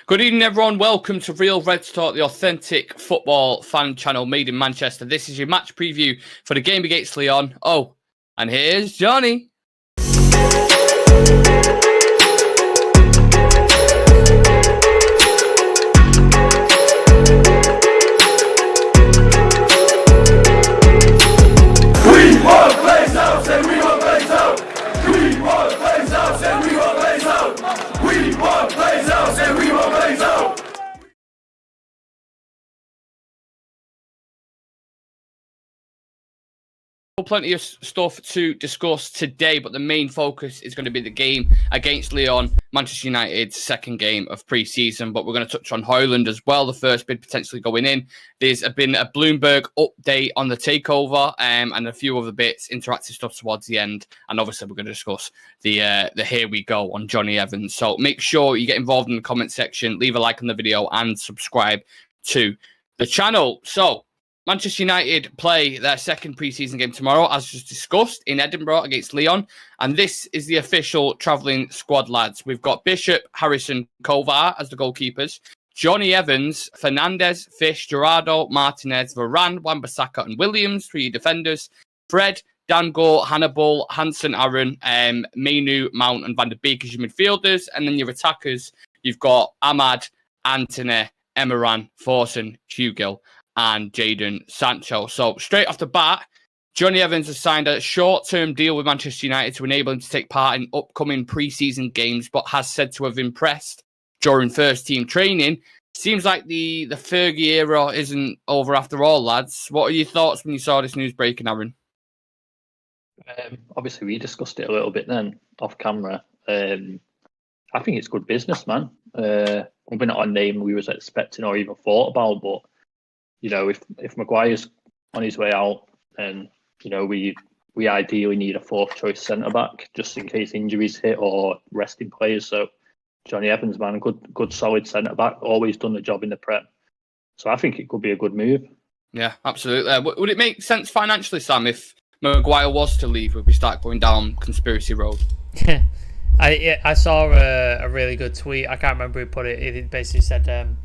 Good evening, everyone. Welcome to Real Reds Talk, the authentic football fan channel made in Manchester. This is your match preview for the game against Lyon. Oh, and here's Johnny. Plenty of stuff to discuss today, but the main focus is going to be the game against Lyon, Manchester United's second game of pre-season. But we're going to touch on Højlund as well, the first bid potentially going in. There's been a Bloomberg update on the takeover and a few other bits, interactive stuff towards the end. And obviously we're going to discuss the here we go on Jonny Evans. So make sure you get involved in the comment section, leave a like on the video and subscribe to the channel. So Manchester United play their second pre-season game tomorrow, as just discussed, in Edinburgh against Lyon. And this is the official travelling squad, lads. We've got Bishop, Harrison, Kovar as the goalkeepers. Jonny Evans, Fernandes, Fish, Gerardo, Martinez, Varane, Wan-Bissaka and Williams, three defenders. Fred, Dango, Hannibal, Hansen, Aaron, Mainu, Mount and Van der Beek as your midfielders. And then your attackers, you've got Ahmad, Antony, Emran, Forsen, Hugill and Jadon Sancho. So straight off the bat, Jonny Evans has signed a short-term deal with Manchester United to enable him to take part in upcoming pre-season games, but has said to have impressed during first-team training. Seems like the Fergie era isn't over after all, lads. What are your thoughts when you saw this news breaking, Aaron? Obviously, we discussed it a little bit then, off camera. I think it's good business, man. Probably not a name we was expecting or even thought about, but you know, if Maguire's on his way out, then you know we ideally need a fourth choice centre back just in case injuries hit or resting players. So Jonny Evans, man, good solid centre back, always done the job in the Prem. So I think it could be a good move. Yeah, absolutely. Would it make sense financially, Sam, if Maguire was to leave? Would we start going down conspiracy road? I saw a really good tweet. I can't remember who put it. It basically said.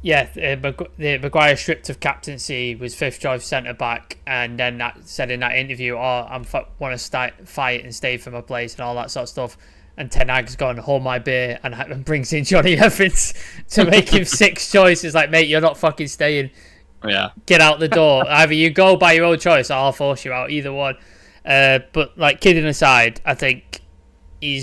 Maguire stripped of captaincy, was fifth choice centre back, and then that said in that interview, want to fight and stay for my place and all that sort of stuff. And Ten Hag's gone, hold my beer, and brings in Jonny Evans to make him sixth choice. It's like, mate, you're not fucking staying. Yeah, get out the door. Either you go by your own choice, or I'll force you out. Either one. But like, kidding aside, I think he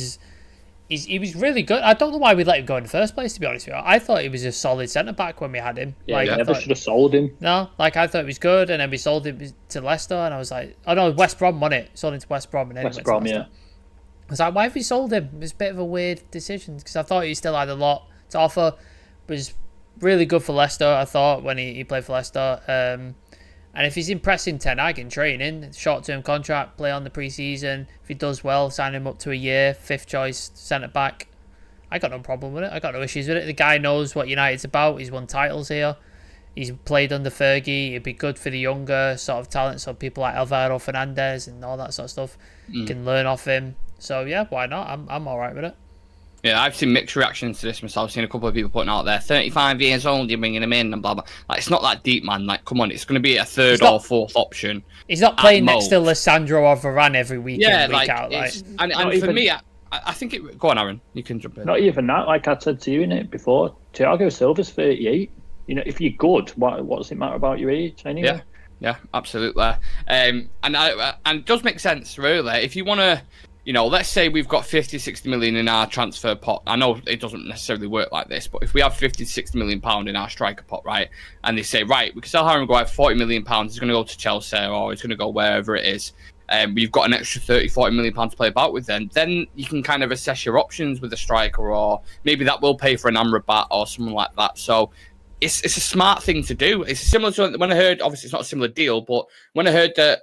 was really good. I don't know why we let him go in the first place, to be honest with you. I thought he was a solid centre-back when we had him. Yeah, I never should have sold him. No, I thought he was good, and then we sold him to Leicester, and I was like, oh no, West Brom won it. Sold him to West Brom, and then West Brom, yeah. I was like, why have we sold him? It was a bit of a weird decision, because I thought he still had a lot to offer. Was really good for Leicester, I thought, when he played for Leicester. And if he's impressing Ten Hag in training, short-term contract, play on the pre-season, if he does well, sign him up to a year, fifth choice centre-back, I got no problem with it. I got no issues with it. The guy knows what United's about. He's won titles here. He's played under Fergie. It'd be good for the younger sort of talent, so people like Alvaro Fernandez and all that sort of stuff can learn off him. So yeah, why not? I'm all right with it. Yeah, I've seen mixed reactions to this myself. I've seen a couple of people putting out there, 35 years old, you're bringing him in and blah, blah. Like, it's not that deep, man. Like, come on, it's going to be a third or fourth option. He's not playing next to Lissandro or Varane every week in, week out. And for me, I think it... Go on, Aaron. You can jump in. Not even that. Like I said to you in it before, Thiago Silva's 38. You know, if you're good, what does it matter about your age anyway? Yeah, absolutely. And it does make sense, really. If you want to... You know, let's say we've got 50, 60 million in our transfer pot. I know it doesn't necessarily work like this, but if we have 50, 60 million pound in our striker pot, right, and they say, right, we can sell Harry Maguire for 40 million pounds, he's going to go to Chelsea or he's going to go wherever it is, we've got an extra 30, 40 million pounds to play about with then you can kind of assess your options with a striker, or maybe that will pay for an Amrabat or someone like that. So it's a smart thing to do. It's similar to when I heard, obviously it's not a similar deal, but when I heard that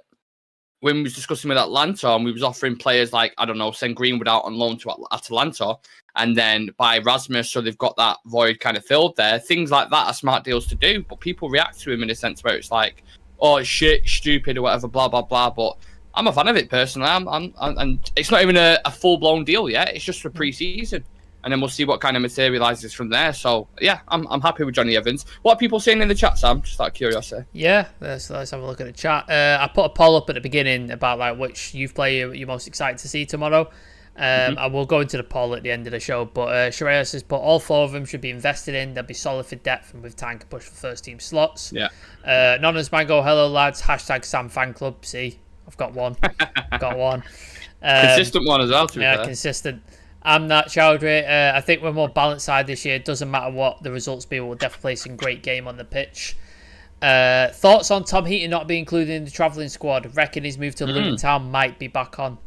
when we was discussing with Atlanta and we was offering players like, I don't know, send Greenwood out on loan to Atalanta and then buy Rasmus so they've got that void kind of filled there. Things like that are smart deals to do, but people react to him in a sense where it's like, oh, shit, stupid or whatever, blah, blah, blah. But I'm a fan of it personally. And it's not even a full-blown deal yet. It's just for pre-season. and then we'll see what kind of materialises from there. So yeah, I'm happy with Johnny Evans. What are people saying in the chat, Sam? Just out of curiosity. Yeah, let's have a look at the chat. I put a poll up at the beginning about like which youth player you're most excited to see tomorrow. And we'll go into the poll at the end of the show. But Shreyas has put all 4 of them should be invested in. They'll be solid for depth and with time to push for first team slots. Yeah. Nonnas Mango, hello lads. Hashtag Sam Fan Club. See, I've got one. Consistent one as well, to be fair. Consistent. I'm not Chowdhury. I think we're more balanced side this year. It doesn't matter what the results be. We'll definitely play some great game on the pitch. Thoughts on Tom Heaton not being included in the travelling squad? Reckon his move to Luton Town might be back on.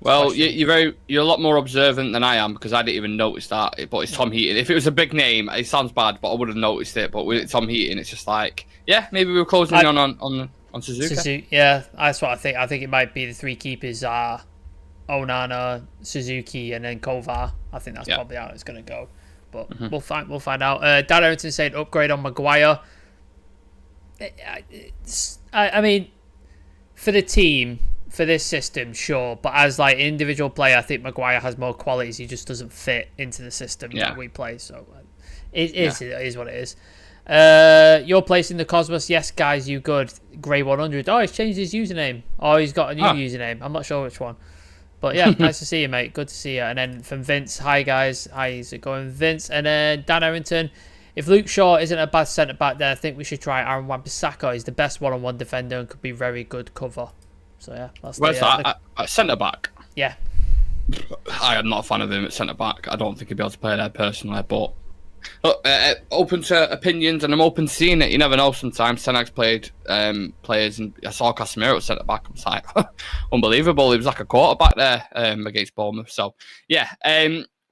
Well, you're a lot more observant than I am because I didn't even notice that. But it's Tom Heaton. If it was a big name, it sounds bad, but I would have noticed it. But with Tom Heaton, it's just like, yeah, maybe we were closing on Suzuki. Yeah, that's what I think. I think it might be the 3 keepers are Onana, Suzuki, and then Kovar. I think that's probably how it's going to go. But we'll find out. Dan Errington said upgrade on Maguire. I mean, for the team, for this system, sure. But as like individual player, I think Maguire has more qualities. He just doesn't fit into the system that we play. So it is what it is. You're placing the Cosmos. Yes, guys, you good. Grey 100. Oh, he's changed his username. Oh, he's got a new username. I'm not sure which one. But yeah, nice to see you, mate. Good to see you. And then from Vince, hi guys. How's it going, Vince? And then Dan Errington. If Luke Shaw isn't a bad centre-back, then I think we should try Aaron Wan-Bissaka. He's the best one-on-one defender and could be very good cover. So yeah, that's where's that? Centre-back? Yeah. I am not a fan of him at centre-back. I don't think he'd be able to play there personally, but look, open to opinions, and I'm open to seeing it. You never know sometimes. Ten Hag's played players, and I saw Casemiro at centre-back. I was like, unbelievable. He was like a quarterback there against Bournemouth. So yeah,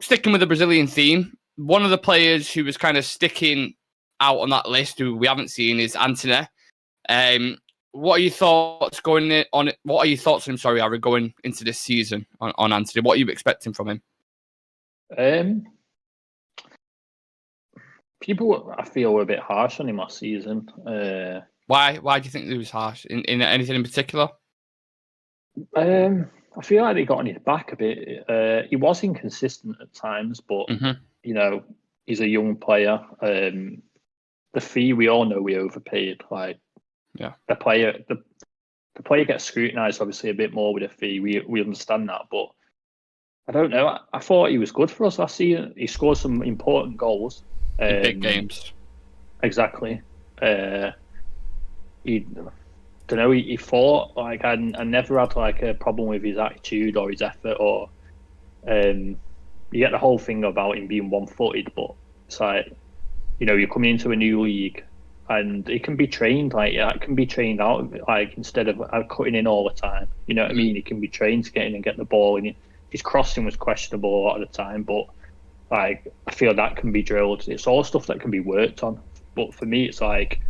sticking with the Brazilian theme, one of the players who was kind of sticking out on that list who we haven't seen is Antony. What are your thoughts going on it? What are your thoughts on him? Sorry, Harry, going into this season on Antony. What are you expecting from him? People, I feel, were a bit harsh on him last season. Why do you think he was harsh? In anything in particular? I feel like they got on his back a bit. He was inconsistent at times, but you know, he's a young player. The fee, we all know we overpaid. Like, the player gets scrutinised obviously a bit more with a fee. We understand that, but I don't know. I thought he was good for us last season. He scored some important goals. In big games. Exactly. He fought. Like, I never had like a problem with his attitude or his effort, or you get the whole thing about him being one-footed, but it's like, you know, you're coming into a new league and it can be trained, like, it can be trained out, like, instead of cutting in all the time. You know what I mean? He can be trained to get in and get the ball, and his crossing was questionable a lot of the time, but like, I feel that can be drilled. It's all stuff that can be worked on. But for me, it's like,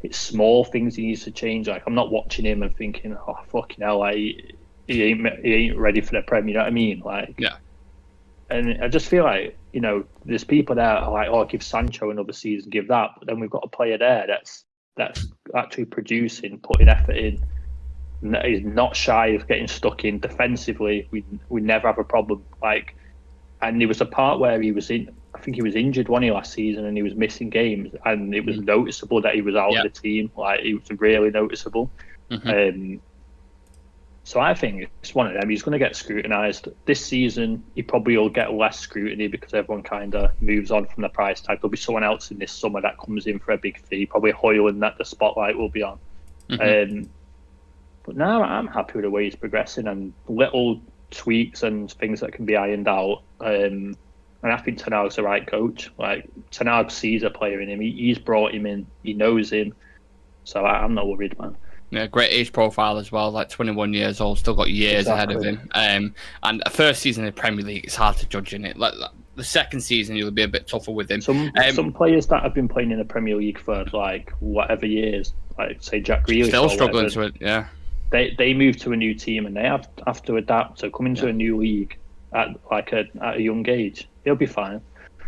it's small things he needs to change. Like, I'm not watching him and thinking, oh, fucking hell, like, he ain't ready for the Prem, you know what I mean? Like, yeah. And I just feel like, you know, there's people there are like, oh, give Sancho another season, give that. But then we've got a player there that's actually producing, putting effort in, and that is not shy of getting stuck in defensively. We never have a problem. Like, and there was a part where I think he was injured last season, and he was missing games, and it was noticeable that he was out of the team. Like, it was really noticeable. So I think it's one of them. He's going to get scrutinised. This season, he probably will get less scrutiny because everyone kind of moves on from the price tag. There'll be someone else in this summer that comes in for a big fee, probably Højlund, that the spotlight will be on. But now I'm happy with the way he's progressing, and little tweaks and things that can be ironed out. And I think Ten Hag's the right coach. Like, Ten Hag sees a player in him. He's brought him in. He knows him. So I'm not worried, man. Yeah, great age profile as well. Like, 21 years old, still got years ahead of him. And a first season in the Premier League, it's hard to judge in it. Like, the second season, you'll be a bit tougher with him. Some players that have been playing in the Premier League for like whatever years, like say Jack Grealish, still struggling to it. Yeah. They move to a new team and they have to adapt. So coming to a new league at a young age, he'll be fine.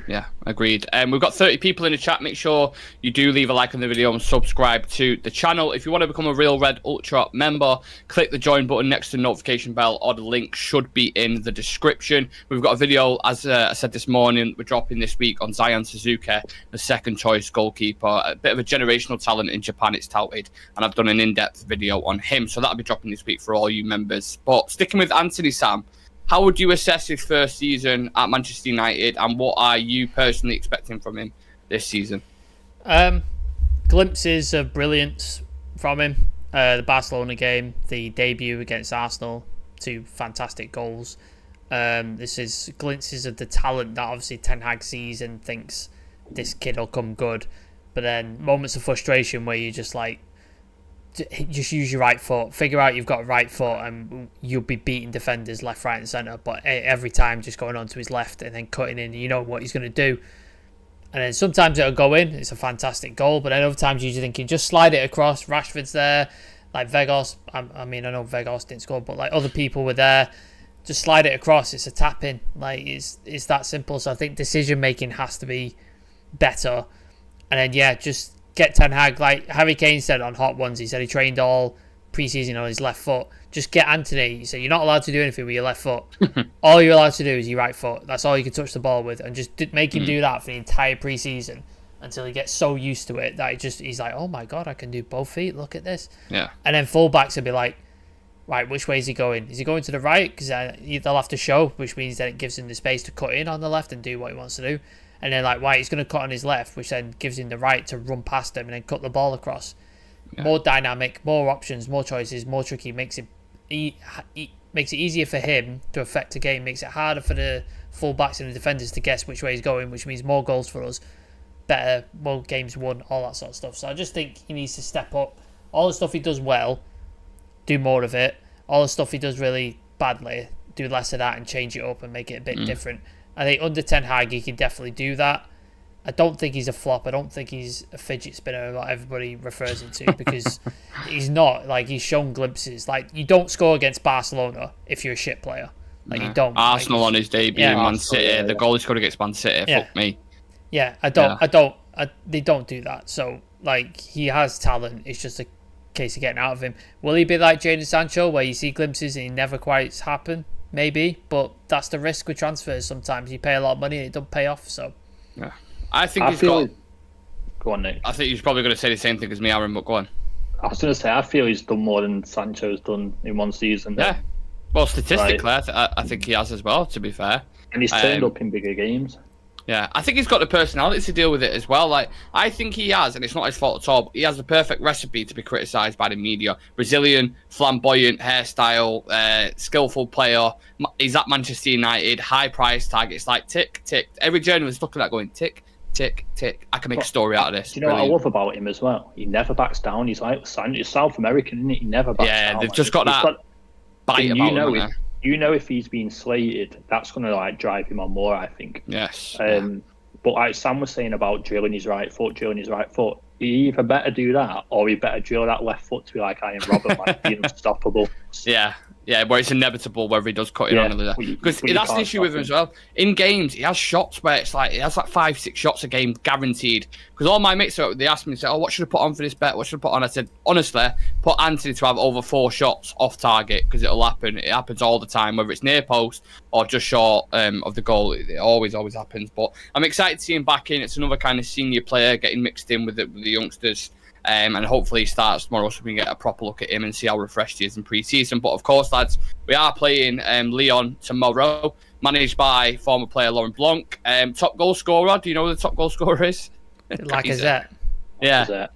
Yeah, agreed. We've got 30 people in the chat. Make sure you do leave a like on the video and subscribe to the channel. If you want to become a Real Red Ultra member, click the join button next to the notification bell, or the link should be in the description. We've got a video, as I said this morning, we're dropping this week on Zion Suzuki, the second choice goalkeeper. A bit of a generational talent in Japan, it's touted, and I've done an in-depth video on him. So that'll be dropping this week for all you members. But sticking with Antony, Sam, how would you assess his first season at Manchester United, and what are you personally expecting from him this season? Glimpses of brilliance from him. The Barcelona game, the debut against Arsenal, 2 fantastic goals. This is glimpses of the talent that obviously Ten Hag sees and thinks this kid will come good. But then moments of frustration where you just like, just use your right foot, figure out you've got a right foot, and you'll be beating defenders left, right and centre. But every time just going on to his left and then cutting in, you know what he's going to do. And then sometimes it'll go in, it's a fantastic goal, but then other times you're thinking just slide it across. Rashford's there, like Vegas, I mean I know Vegas didn't score, but like other people were there, just slide it across, it's a tap in. Like it's that simple. So I think decision making has to be better. And then just get Ten Hag, like Harry Kane said on Hot Ones, he said he trained all pre-season on his left foot. Just get Antony. He said you're not allowed to do anything with your left foot. All you're allowed to do is your right foot. That's all you can touch the ball with, and just make him do that for the entire pre-season until he gets so used to it that he's like, oh my god, I can do both feet. Look at this. Yeah. And then fullbacks will be like, right, which way is he going? Is he going to the right? Because they'll have to show, which means that it gives him the space to cut in on the left and do what he wants to do. And then like, White, he's going to cut on his left, which then gives him the right to run past him and then cut the ball across. Yeah. More dynamic, more options, more choices, more tricky. Makes it easier for him to affect the game. Makes it harder for the fullbacks and the defenders to guess which way he's going, which means more goals for us, better, more games won, all that sort of stuff. So I just think he needs to step up. All the stuff he does well, do more of it. All the stuff he does really badly, do less of that and change it up and make it a bit different. I think under Ten Hag, he can definitely do that. I don't think he's a flop. I don't think he's a fidget spinner like everybody refers him to, because he's not. Like, he's shown glimpses. Like, you don't score against Barcelona if you're a shit player. Like, you don't. Arsenal on his debut in Man City. The goal he scored against Man City. Fuck me. Yeah, they don't do that. So, like, he has talent. It's just a case of getting out of him. Will he be like Jadon Sancho, where you see glimpses and he never quite happen? Maybe, but that's the risk with transfers. Sometimes you pay a lot of money and it don't pay off. So, yeah, I think he's got. Go on, Nick. I think he's probably going to say the same thing as me, Aaron. But go on. I was going to say, I feel he's done more than Sancho's done in one season. Yeah, well, statistically, I think he has as well. To be fair, and he's turned up in bigger games. Yeah, I think he's got the personality to deal with it as well. Like, I think he has, and it's not his fault at all, but he has the perfect recipe to be criticised by the media. Brazilian, flamboyant hairstyle, skillful player. He's at Manchester United, high price tag. It's like tick, tick. Every journalist looking at that going tick, tick, tick. I can make a story out of this. Do you know what I love about him as well? He never backs down. He's like South American, isn't he? He never backs down. Yeah, they've just got that bite about him. You know, if he's been slated, that's going to like drive him on more, I think. Yes. But like Sam was saying about drilling his right foot, he either better do that or he better drill that left foot to be like Iron Robert, like be unstoppable. Yeah, where it's inevitable whether he does cut it on or because that's the issue with him as well. In games, he has shots where it's like he has like 5-6 shots a game guaranteed. Because all my mates, they asked me, "Oh, what should I put on for this bet? What should I put on?" I said, honestly, put Antony to have over 4 shots off target because it'll happen. It happens all the time, whether it's near post or just short of the goal. It always happens. But I'm excited to see him back in. It's another kind of senior player getting mixed in with the youngsters. And hopefully he starts tomorrow so we can get a proper look at him and see how refreshed he is in pre-season. But of course, lads, we are playing Lyon tomorrow, managed by former player Laurent Blanc. Top goal scorer, do you know who the top goal scorer is? Lacazette. Yeah.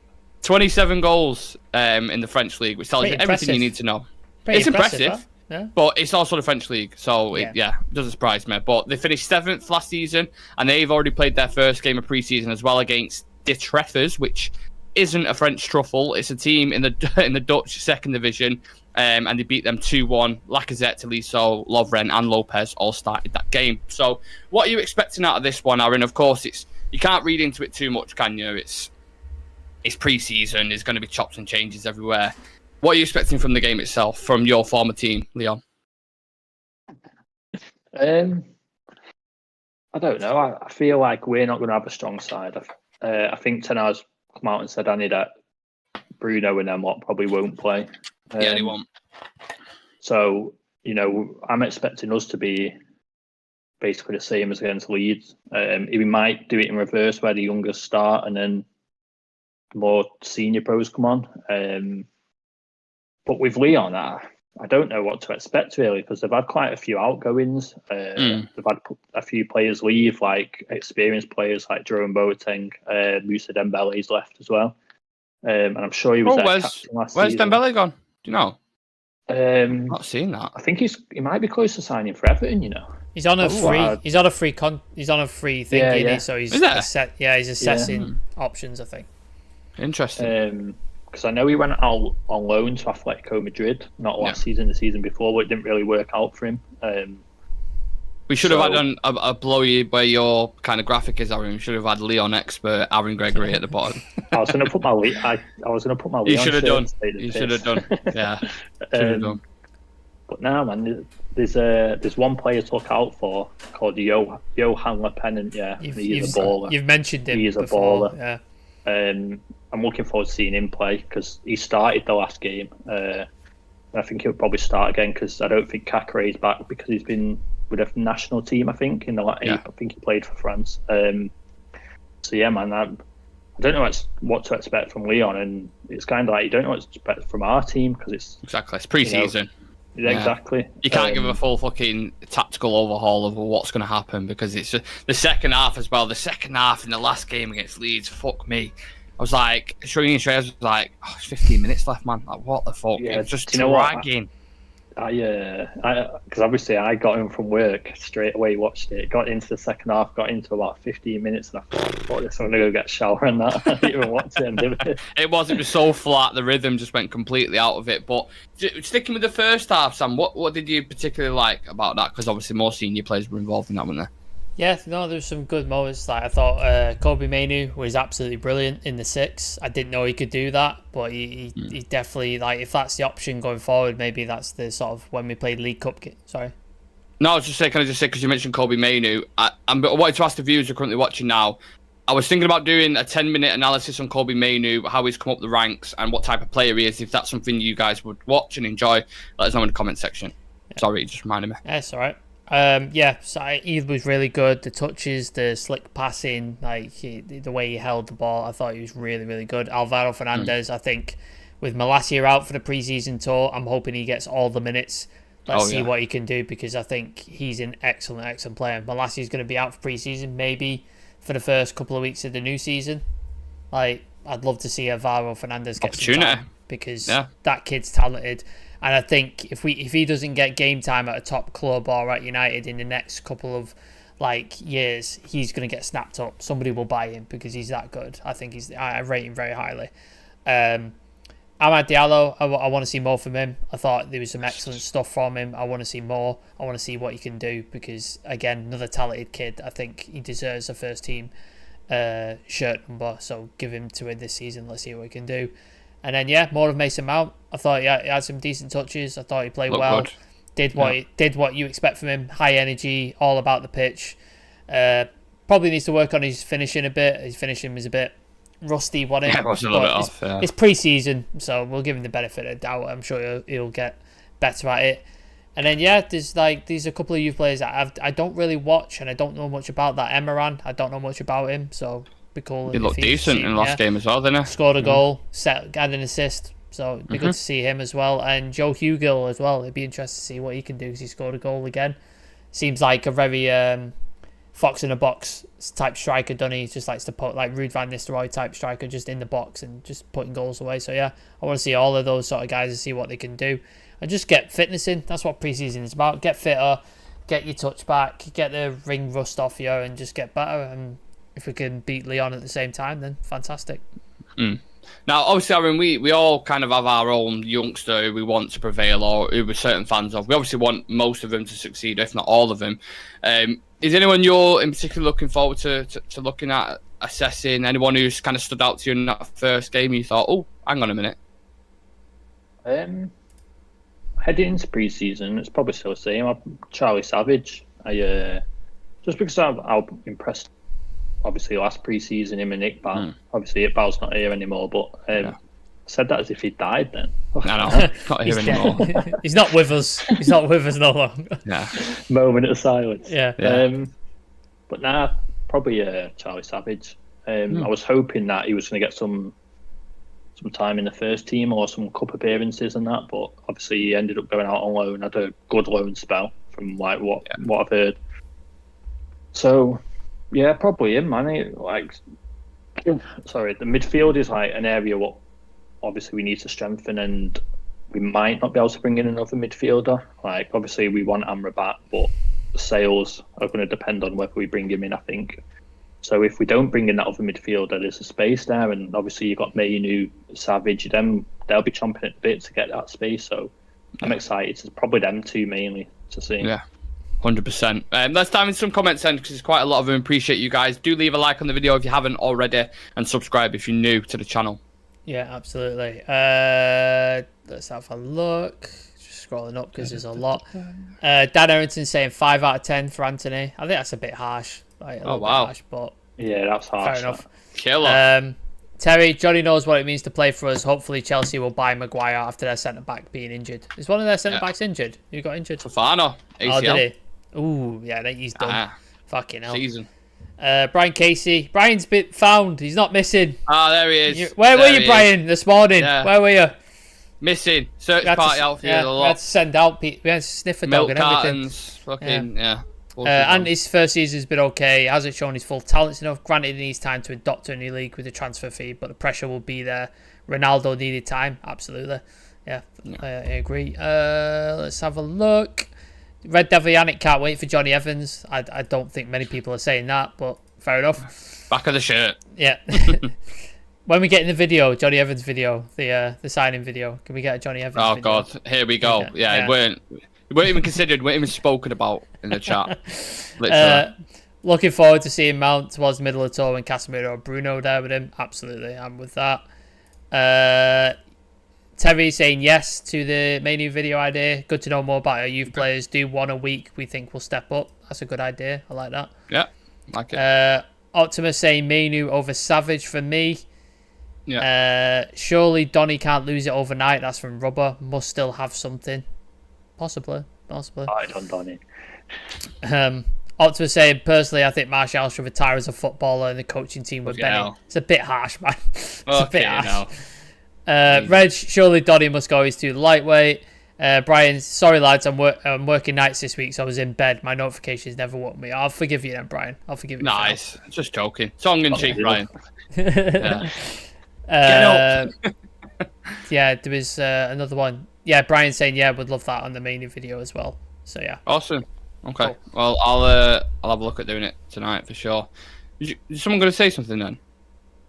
27 goals in the French league, which tells you everything you need to know. It's impressive. Huh? Yeah. But it's also the French league, so it doesn't surprise me. But they finished 7th last season, and they've already played their first game of pre-season as well against De Treffers, which isn't a French truffle. It's a team in the Dutch second division, and they beat them 2-1. Lacazette, Tolisso, Lovren, and Lopez all started that game. So, what are you expecting out of this one, Aaron? Of course, you can't read into it too much, can you? It's pre-season. There's going to be chops and changes everywhere. What are you expecting from the game itself, from your former team, Lyon? I don't know. I feel like we're not going to have a strong side. I think Tenar's come out and said, Annie, that Bruno and them lot probably won't play. Yeah, they won't. So, I'm expecting us to be basically the same as against Leeds. We might do it in reverse where the youngest start and then more senior pros come on. But with Lyon, I don't know what to expect really, because they've had quite a few outgoings. They've had a few players leave, like experienced players like Jerome Boateng. Moussa Dembele's left as well. And I'm sure he was captain last where's season. Dembele gone? Do you know? Not seen that. I think he might be close to signing for Everton. He's on a free. He's on a free thing, yeah. So he's he's assessing options, I think. Interesting. Because I know he went out on loan to Atletico Madrid, not last season, the season before, but it didn't really work out for him. We should have had a blow you where your kind of graphic is, Aaron. We should have had Lyon expert Aaron Gregory at the bottom. I was going to put my Lyon. You should have done. You should have done. Yeah. Should have done. But now, man, there's one player to look out for called Johan Lepennant. Yeah, he's a baller. You've mentioned him. He's before, a baller. Yeah. I'm looking forward to seeing him play because he started the last game. I think he'll probably start again because I don't think Cacré is back because he's been with a national team. I think I think he played for France. So yeah, man, I don't know what to expect from Lyon, and it's kind of like you don't know what to expect from our team because it's pre-season. Exactly. You can't give a full fucking tactical overhaul of what's going to happen because it's just the second half as well. The second half in the last game against Leeds, fuck me. I was like, Shireen Shreyas was like, it's 15 minutes left, man. Like, what the fuck? Yeah, it's just dragging. Because obviously I got in from work straight away, watched it, got into the second half, got into about 15 minutes, and I thought, I'm going to go get a shower and that. I didn't even watch it. It was so flat, the rhythm just went completely out of it. But sticking with the first half, Sam, what did you particularly like about that? Because obviously more senior players were involved in that, weren't there? Yeah, no, there's some good moments. Like I thought Kobe Mainoo was absolutely brilliant in the 6. I didn't know he could do that, but he definitely, like, if that's the option going forward, maybe that's the sort of when we played League Cup. Sorry. No, I was just saying, can I just say, because you mentioned Kobe Mainoo, I wanted to ask the viewers who are currently watching now, I was thinking about doing a 10-minute analysis on Kobe Mainoo, how he's come up the ranks and what type of player he is. If that's something you guys would watch and enjoy, let us know in the comment section. Yeah. Sorry, it just reminded me. Yeah, it's all right. So he was really good. The touches, the slick passing, like the way he held the ball, I thought he was really, really good. Alvaro Fernandez, I think, with Malacia out for the pre-season tour, I'm hoping he gets all the minutes. Let's see what he can do because I think he's an excellent player. Malacia's going to be out for pre-season, maybe for the first couple of weeks of the new season. Like, I'd love to see Alvaro Fernandez get some time because that kid's talented. And I think if he doesn't get game time at a top club or at United in the next couple of years, he's going to get snapped up. Somebody will buy him because he's that good. I think I rate him very highly. Amad Diallo, I want to see more from him. I thought there was some excellent stuff from him. I want to see more. I want to see what he can do because, again, another talented kid. I think he deserves a first team shirt number. So give him to it this season. Let's see what he can do. And then, more of Mason Mount. I thought he had some decent touches. I thought he played well. Good. Did what you expect from him. High energy, all about the pitch. Probably needs to work on his finishing a bit. His finishing was a bit rusty, wasn't it? Yeah, it was a little bit off. Yeah. It's pre-season, so we'll give him the benefit of the doubt. I'm sure he'll get better at it. And then, there's a couple of youth players that I don't really watch, and I don't know much about. That Emeran, I don't know much about him, so be cool. He looked decent in the last game as well, didn't he? Scored a goal, had an assist, so it'd be good to see him as well. And Joe Hugill as well. It'd be interesting to see what he can do because he scored a goal again. Seems like a very fox in a box type striker, doesn't he? He just likes to put like Ruud van Nistelrooy type striker just in the box and just putting goals away. So I want to see all of those sort of guys and see what they can do and just get fitness in. That's what pre-season is about. Get fitter, get your touch back, get the ring rust off you, and just get better. And if we can beat Lyon at the same time, then fantastic. Now, obviously, Aaron, we all kind of have our own youngster who we want to prevail or who we're certain fans of. We obviously want most of them to succeed, if not all of them. Is anyone you're in particular looking forward to looking at, assessing? Anyone who's kind of stood out to you in that first game you thought, oh, hang on a minute? Heading into pre-season, it's probably still the same. Charlie Savage. just because I'm impressed. Obviously, last pre-season him and Iqbal. Obviously, Iqbal's not here anymore, but I said that as if he died. Then no, not here anymore. He's not with us. He's not with us no longer. Yeah. Moment of silence. Yeah. But now probably Charlie Savage. I was hoping that he was going to get some time in the first team or some cup appearances and that, but obviously he ended up going out on loan. Had a good loan spell from like what I've heard. So yeah, probably him, man. The midfield is like an area what obviously we need to strengthen, and we might not be able to bring in another midfielder. Like obviously we want Amra back, but the sales are going to depend on whether we bring him in, I think. So if we don't bring in that other midfielder, there's a space there, and obviously you've got Mainu, Savage, them, they'll be chomping at the bit to get that space. So I'm excited. It's probably them two mainly to see. Yeah. 100%. Let's dive into some comments then, because there's quite a lot of them. Appreciate you guys. Do leave a like on the video if you haven't already, and subscribe if you're new to the channel. Yeah, absolutely. Let's have a look. Just scrolling up because there's a lot. Dan Errington saying 5 out of 10 for Antony. I think that's a bit harsh. Like, a little bit harsh, but yeah, that's harsh. Fair enough. Killer. Terry, Johnny knows what it means to play for us. Hopefully Chelsea will buy Maguire after their centre-back being injured. Is one of their centre-backs injured? Who got injured? Fofana. ACL. Oh, did he? Ooh, yeah, he's done. Fucking hell. Season. Brian Casey. Brian's been found. He's not missing. There he is. Where were you, Brian, this morning? Yeah. Where were you? Missing. Search party outfield a lot. We had to send out people. We had to sniff a dog and cartons, everything. Fucking, and his first season's been okay. He hasn't shown his full talents enough. Granted, he needs time to adopt to a new league with the transfer fee, but the pressure will be there. Ronaldo needed time. Absolutely. Yeah. I agree. Let's have a look. Red Devil Yannick can't wait for Johnny Evans. I don't think many people are saying that, but fair enough. Back of the shirt. Yeah. When we get in the video, Johnny Evans video, the signing video, can we get a Johnny Evans video? God, here we go. Yeah. It weren't even considered, weren't even spoken about in the chat. Looking forward to seeing Mount towards the middle of the tour when Casemiro or Bruno there with him. Absolutely, I'm with that. Terry saying yes to the Mainu video idea. Good to know more about our youth players. Do one a week. We think will step up. That's a good idea. I like that. Yeah, like it. Optimus saying Mainu over Savage for me. Yeah. Surely Donny can't lose it overnight. That's from Rubber. Must still have something. Possibly. I don't Donny. Optimus saying personally, I think Martial should retire as a footballer and the coaching team with Benny. It's a bit harsh, man. It's a bit harsh. Reg, surely Donny must go. He's too lightweight. Brian, sorry lads, I'm working nights this week, so I was in bed. My notifications never woke me. I'll forgive you then, Brian. I'll forgive you. Nice. Just joking. Tongue in cheek, Brian. Get up. Yeah, there was another one. Yeah, Brian saying would love that on the main video as well. So yeah. Awesome. Okay. Cool. Well, I'll have a look at doing it tonight for sure. Is someone going to say something then?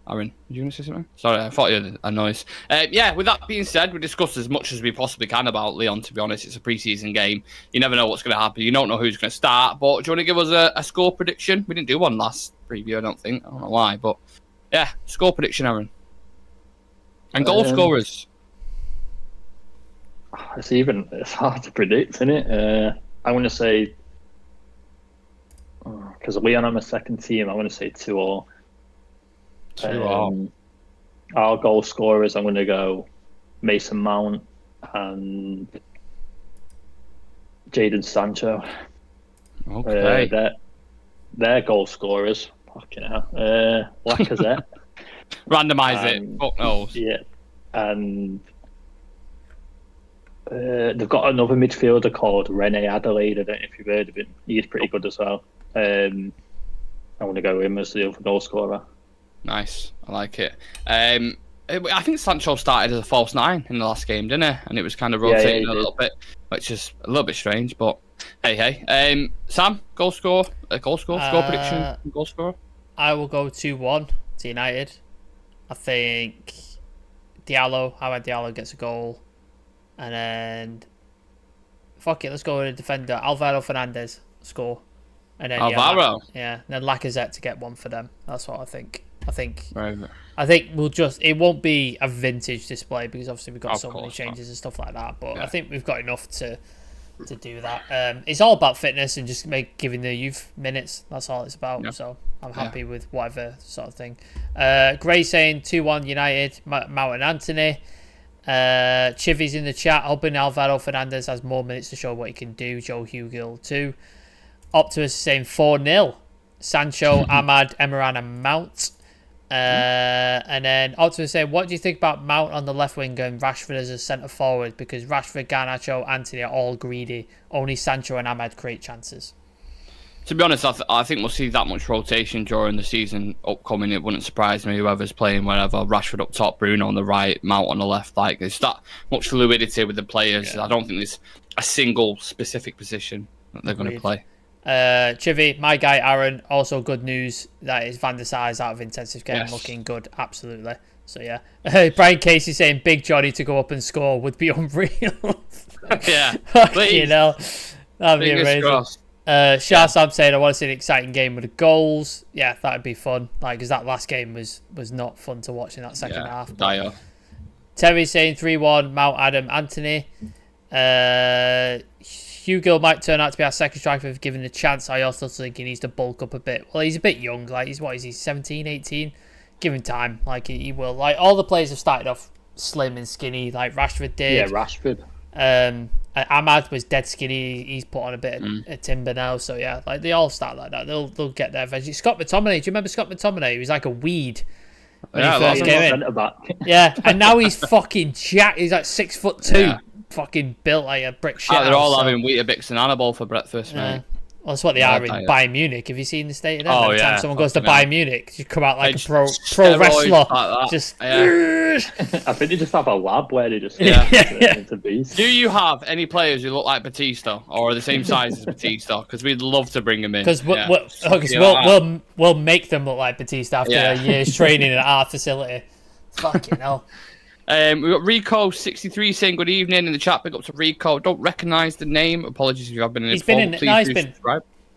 Aaron, are you going to say something? Sorry, I thought you had a noise. With that being said, we discussed as much as we possibly can about Lyon, to be honest. It's a pre-season game. You never know what's going to happen. You don't know who's going to start. But do you want to give us a score prediction? We didn't do one last preview, I don't think. I don't know why. But, yeah, score prediction, Aaron. And goal scorers. It's hard to predict, isn't it? I'm going to say, because Lyon on my second team, I'm going to say 2-2. Our goal scorers, I'm going to go Mason Mount and Jadon Sancho. Okay. They're goal scorers. Fucking hell. Lacazette. Randomise it. Fuck knows. Yeah. And they've got another midfielder called Rene Adelaide. I don't know if you've heard of him. He's pretty good as well. I'm going to go him as the other goal scorer. Nice. I like it. I think Sancho started as a false 9 in the last game, didn't he? And it was kind of rotating a little bit, which is a little bit strange, but hey. Sam, score prediction, goal scorer? I will go 2-1 to United. I think Ahmed Diallo gets a goal. And then, let's go with a defender. Alvaro Fernandez score. And then Alvaro? And then Lacazette to get one for them. That's what I think. I think we'll it won't be a vintage display because obviously we've got so many changes and stuff like that. But I think we've got enough to to do that. It's all about fitness and just giving the youth minutes. That's all it's about. Yeah. So I'm happy with whatever sort of thing. Gray saying 2-1 United, Mount and Antony. Chivy's in the chat, hoping Alvaro Fernandez has more minutes to show what he can do. Joe Hugill too. Optimus saying 4-0. Sancho, Ahmad, Emirhan and Mount. And then Optimus saying, what do you think about Mount on the left wing and Rashford as a centre forward? Because Rashford, Garnacho, Antony are all greedy. Only Sancho and Ahmad create chances. To be honest, I think we'll see that much rotation during the season upcoming. It wouldn't surprise me. Whoever's playing wherever, Rashford up top, Bruno on the right, Mount on the left. Like, there's that much fluidity with the players. Yeah. I don't think there's a single specific position that they're going to play. Chivy, my guy Aaron, also good news that is Van der Sar's out of intensive care, looking good, absolutely. So yeah, Brian Casey saying Big Johnny to go up and score would be unreal. Yeah, you know, that'd be amazing. Shah Sam saying I want to see an exciting game with the goals. Yeah, that'd be fun. Like, because that last game was not fun to watch in that second half. Terry saying 3-1 Mount, Adam, Antony. Hugill might turn out to be our second striker if given the chance. I also think he needs to bulk up a bit. Well, he's a bit young. Like, what is he, 17, 18? Give him time. Like, he will. Like, all the players have started off slim and skinny. Like, Rashford did. Yeah, Rashford. Ahmad was dead skinny. He's put on a bit of timber now. So, yeah, like, they all start like that. They'll get their veggies. Scott McTominay. Do you remember Scott McTominay? He was like a weed when he first came in. Yeah, and now he's fucking jacked. He's like 6'2". Yeah. Fucking built like a brick shit. They're all having Weetabix and Annabelle for breakfast, mate. Well, that's what they are in Bayern Munich. Have you seen the state of them? Every time someone goes to Bayern Munich, you come out like a pro wrestler. Like just. I think they just have a lab where they just into beast. Do you have any players who look like Batista or are the same size as Batista? Because we'd love to bring them in. Because we'll make them look like Batista after a year's training at our facility. Fucking hell. We've got Rico63 saying good evening in the chat. Big up to Rico. Don't recognise the name. Apologies if you have been in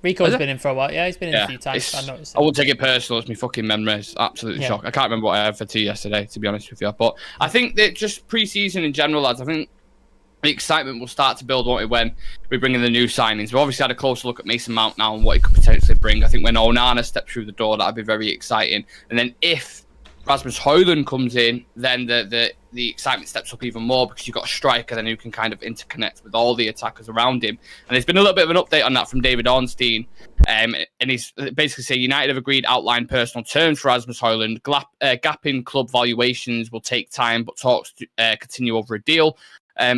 Rico's been in for a while. Yeah, he's been in a few times. I won't take it personal. It's my fucking memory. It's absolutely shocked. I can't remember what I had for tea yesterday, to be honest with you. But I think that just pre-season in general, lads, I think the excitement will start to build, won't it, when we bring in the new signings. We've obviously had a closer look at Mason Mount now and what he could potentially bring. I think when Onana steps through the door, that'd be very exciting. And then if Rasmus Højlund comes in, then the excitement steps up even more because you've got a striker then who can kind of interconnect with all the attackers around him. And there's been a little bit of an update on that from David Ornstein. And he's basically saying United have agreed outline personal terms for Rasmus Højlund. Gap in club valuations will take time, but talks continue over a deal.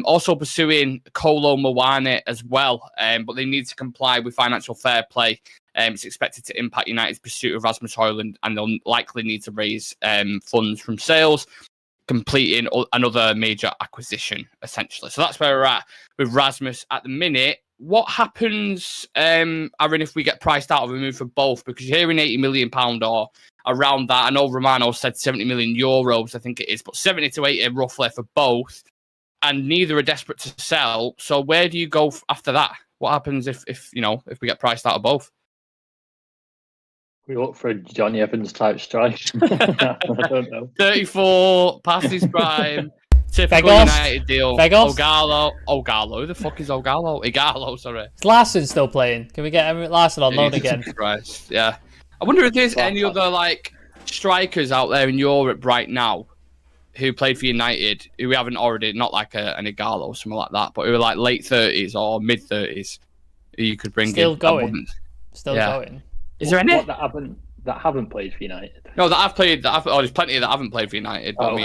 Also pursuing Kolo Muani as well, but they need to comply with financial fair play. It's expected to impact United's pursuit of Rasmus Højlund, and they'll likely need to raise funds from sales, completing another major acquisition, essentially. So that's where we're at with Rasmus at the minute. What happens, Aaron, if we get priced out of a move for both? Because you're hearing £80 million or around that. I know Romano said 70 million euros, I think it is, but 70 to 80 roughly for both. And neither are desperate to sell. So where do you go after that? What happens if we get priced out of both? We look for a Johnny Evans type strike. I don't know. 34, past his prime, typical United deal. Ogalo. Who the fuck is Ogalo? Igalo, sorry. Is Larson still playing? Can we get Larson on loan again? Christ, yeah. I wonder if there's any other strikers out there in Europe right now who played for United who we haven't already, not like an Igalo or something like that, but who are like late 30s or mid 30s who you could bring Still in. Going. Is there any that haven't played for United? No, there's plenty that haven't played for United. But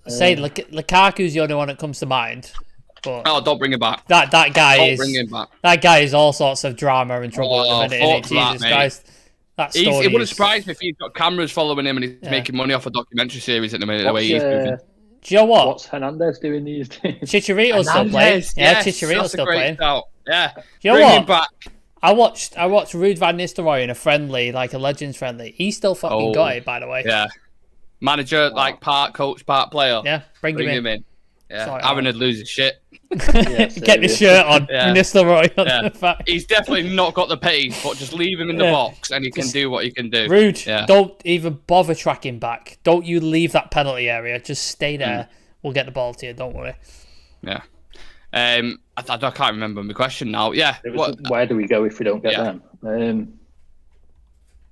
Lukaku's the only one that comes to mind. But don't bring him back. That guy is all sorts of drama and trouble at the minute. Jesus Christ. It wouldn't surprise me if he's got cameras following him and he's making money off a documentary series at the minute. The way he's moving. Do you know what? What's Hernandez doing these days? Chicharito's still playing. Yeah, Chicharito's still playing. Yeah. Do you know Bring what? him back. I watched Ruud van Nistelrooy in a friendly, like a Legends friendly. He still fucking got it, by the way. Yeah. Manager, part coach, part player. Yeah, bring him in. Yeah, Aaron would lose his shit. Get the shirt on. Yeah. Nistelrooy on the back. He's definitely not got the pace, but just leave him in the box and he can do what he can do. Ruud, don't even bother tracking back. Don't you leave that penalty area. Just stay there. We'll get the ball to you. Don't worry. Yeah. I can't remember my question now. Yeah. Where do we go if we don't get them?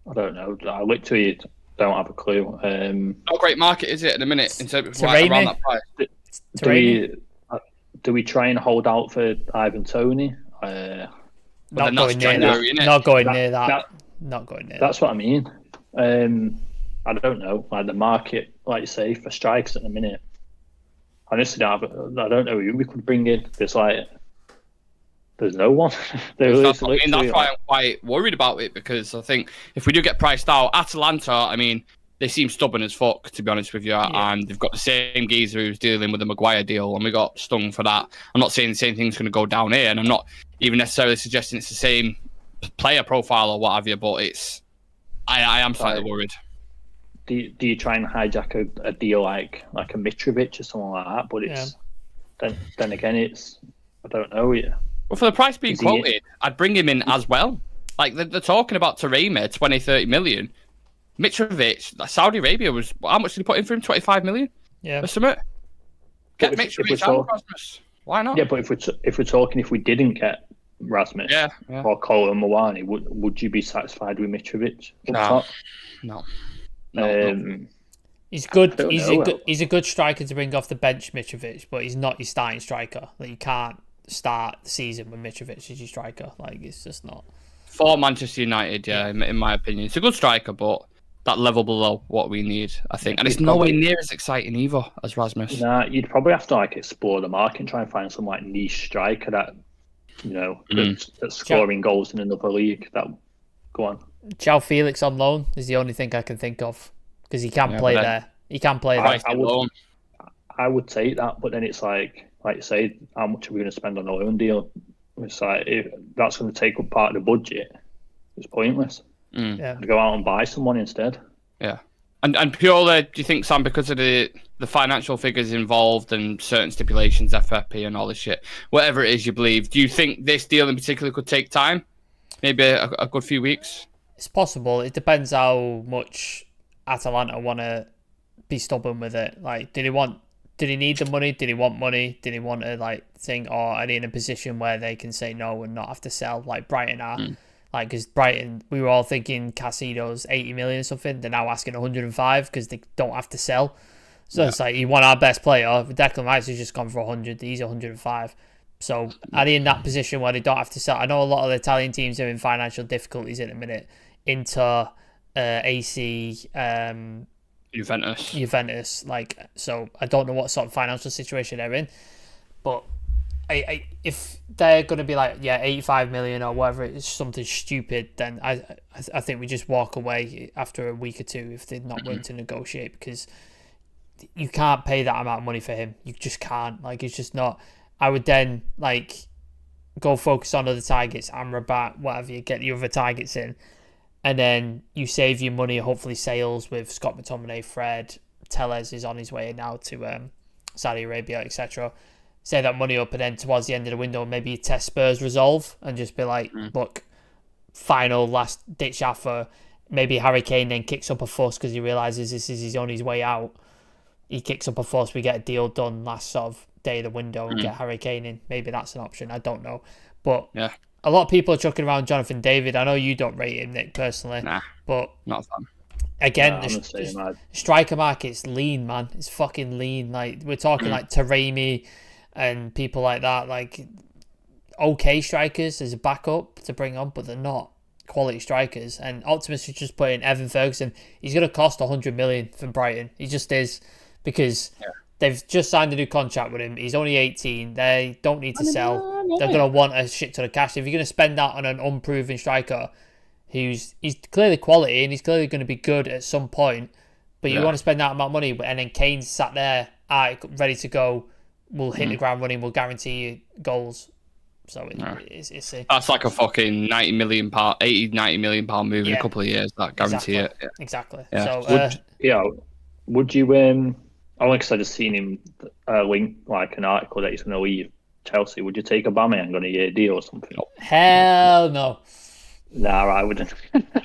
I don't know. I literally don't have a clue. Not a great market, is it, at the minute? In terms of around that price. Do we try and hold out for Ivan Toney? Not going near that. Not going near that. Not going near. That's what I mean. I don't know. Like the market, like you say, for strikers at the minute. Honestly, I don't know who we could bring in. There's no one. That's why I'm quite worried about it, because I think if we do get priced out, Atalanta, I mean, they seem stubborn as fuck, to be honest with you, and they've got the same geezer who's dealing with the Maguire deal, and we got stung for that. I'm not saying the same thing's going to go down here, and I'm not even necessarily suggesting it's the same player profile or what have you, but I am slightly worried. Do you try and hijack a deal like a Mitrovic or something like that? But it's then again, it's I don't know. Well, for the price being quoted, I'd bring him in as well. Like they're talking about Taremi, 20-30 million. Mitrovic, Saudi Arabia was how much did he put in for him? 25 million. Yeah. Or something. Get Mitrovic out, Rasmus. Why not? Yeah, but if we're talking, if we didn't get Rasmus or Kolo Muani, would you be satisfied with Mitrovic? No. He's good. He's a good striker to bring off the bench, Mitrovic, but he's not your starting striker. Like you can't start the season with Mitrovic as your striker. Like it's just not. For Manchester United, in my opinion, it's a good striker, but that level below what we need, I think, and it's nowhere near as exciting either as Rasmus. Nah, you'd probably have to explore the market and try and find some niche striker that that's scoring goals in another league. That go on. João Felix on loan is the only thing I can think of because he can play there. He can play there. I would take that, but then it's like you say, how much are we going to spend on a loan deal? It's like if that's going to take up part of the budget, it's pointless. I'd go out and buy someone instead. Yeah, and purely, do you think, Sam, because of the financial figures involved and certain stipulations, FFP and all this shit, whatever it is you believe, do you think this deal in particular could take time? Maybe a good few weeks? It's possible. It depends how much Atalanta want to be stubborn with it. Like, did he need the money? Did he want money? Did he want to think, are they in a position where they can say no and not have to sell like Brighton are? Because Brighton, we were all thinking Casido's 80 million or something. They're now asking 105 because they don't have to sell. So it's like, you want our best player. Declan Rice has just gone for 100. He's 105. So are they in that position where they don't have to sell? I know a lot of the Italian teams are in financial difficulties at the minute. Inter, AC, Juventus. So I don't know what sort of financial situation they're in. But if they're going to be 85 million or whatever, it's something stupid, then I think we just walk away after a week or two if they're not willing to negotiate, because you can't pay that amount of money for him. You just can't. It's just not. I would then go focus on other targets, Amrabat, whatever, you get the other targets in, and then you save your money, hopefully sales with Scott McTominay, Fred, Tellez is on his way now to Saudi Arabia, etc. Save that money up, and then towards the end of the window, maybe you test Spurs' resolve and just be like, look, final last ditch offer. Maybe Harry Kane then kicks up a fuss because he realises this is on his way out. He kicks up a fuss, we get a deal done last sort of day of the window and get Harry Kane in. Maybe that's an option. I don't know. But a lot of people are chucking around Jonathan David. I know you don't rate him, Nick, personally. Nah, but not a fan. Again, the striker market's lean, man. It's fucking lean. We're talking Taremi and people like that, okay strikers as a backup to bring on, but they're not quality strikers. And Optimus is just putting Evan Ferguson. He's going to cost 100 million from Brighton. He just is, because they've just signed a new contract with him. He's only 18. They don't need to sell. They're going to want a shit ton of cash. If you're going to spend that on an unproven striker, he's clearly quality and he's clearly going to be good at some point, but you want to spend that amount of money, and then Kane's sat there, ready to go. We'll hit the ground running. We'll guarantee you goals. So it's that's like a fucking 90 million pound move in a couple of years. That guarantee it. Yeah. Exactly. Yeah. So would you I like I said, I've seen him link an article that he's going to leave Chelsea. Would you take Aubameyang on a year deal or something? Hell no. Nah, I wouldn't.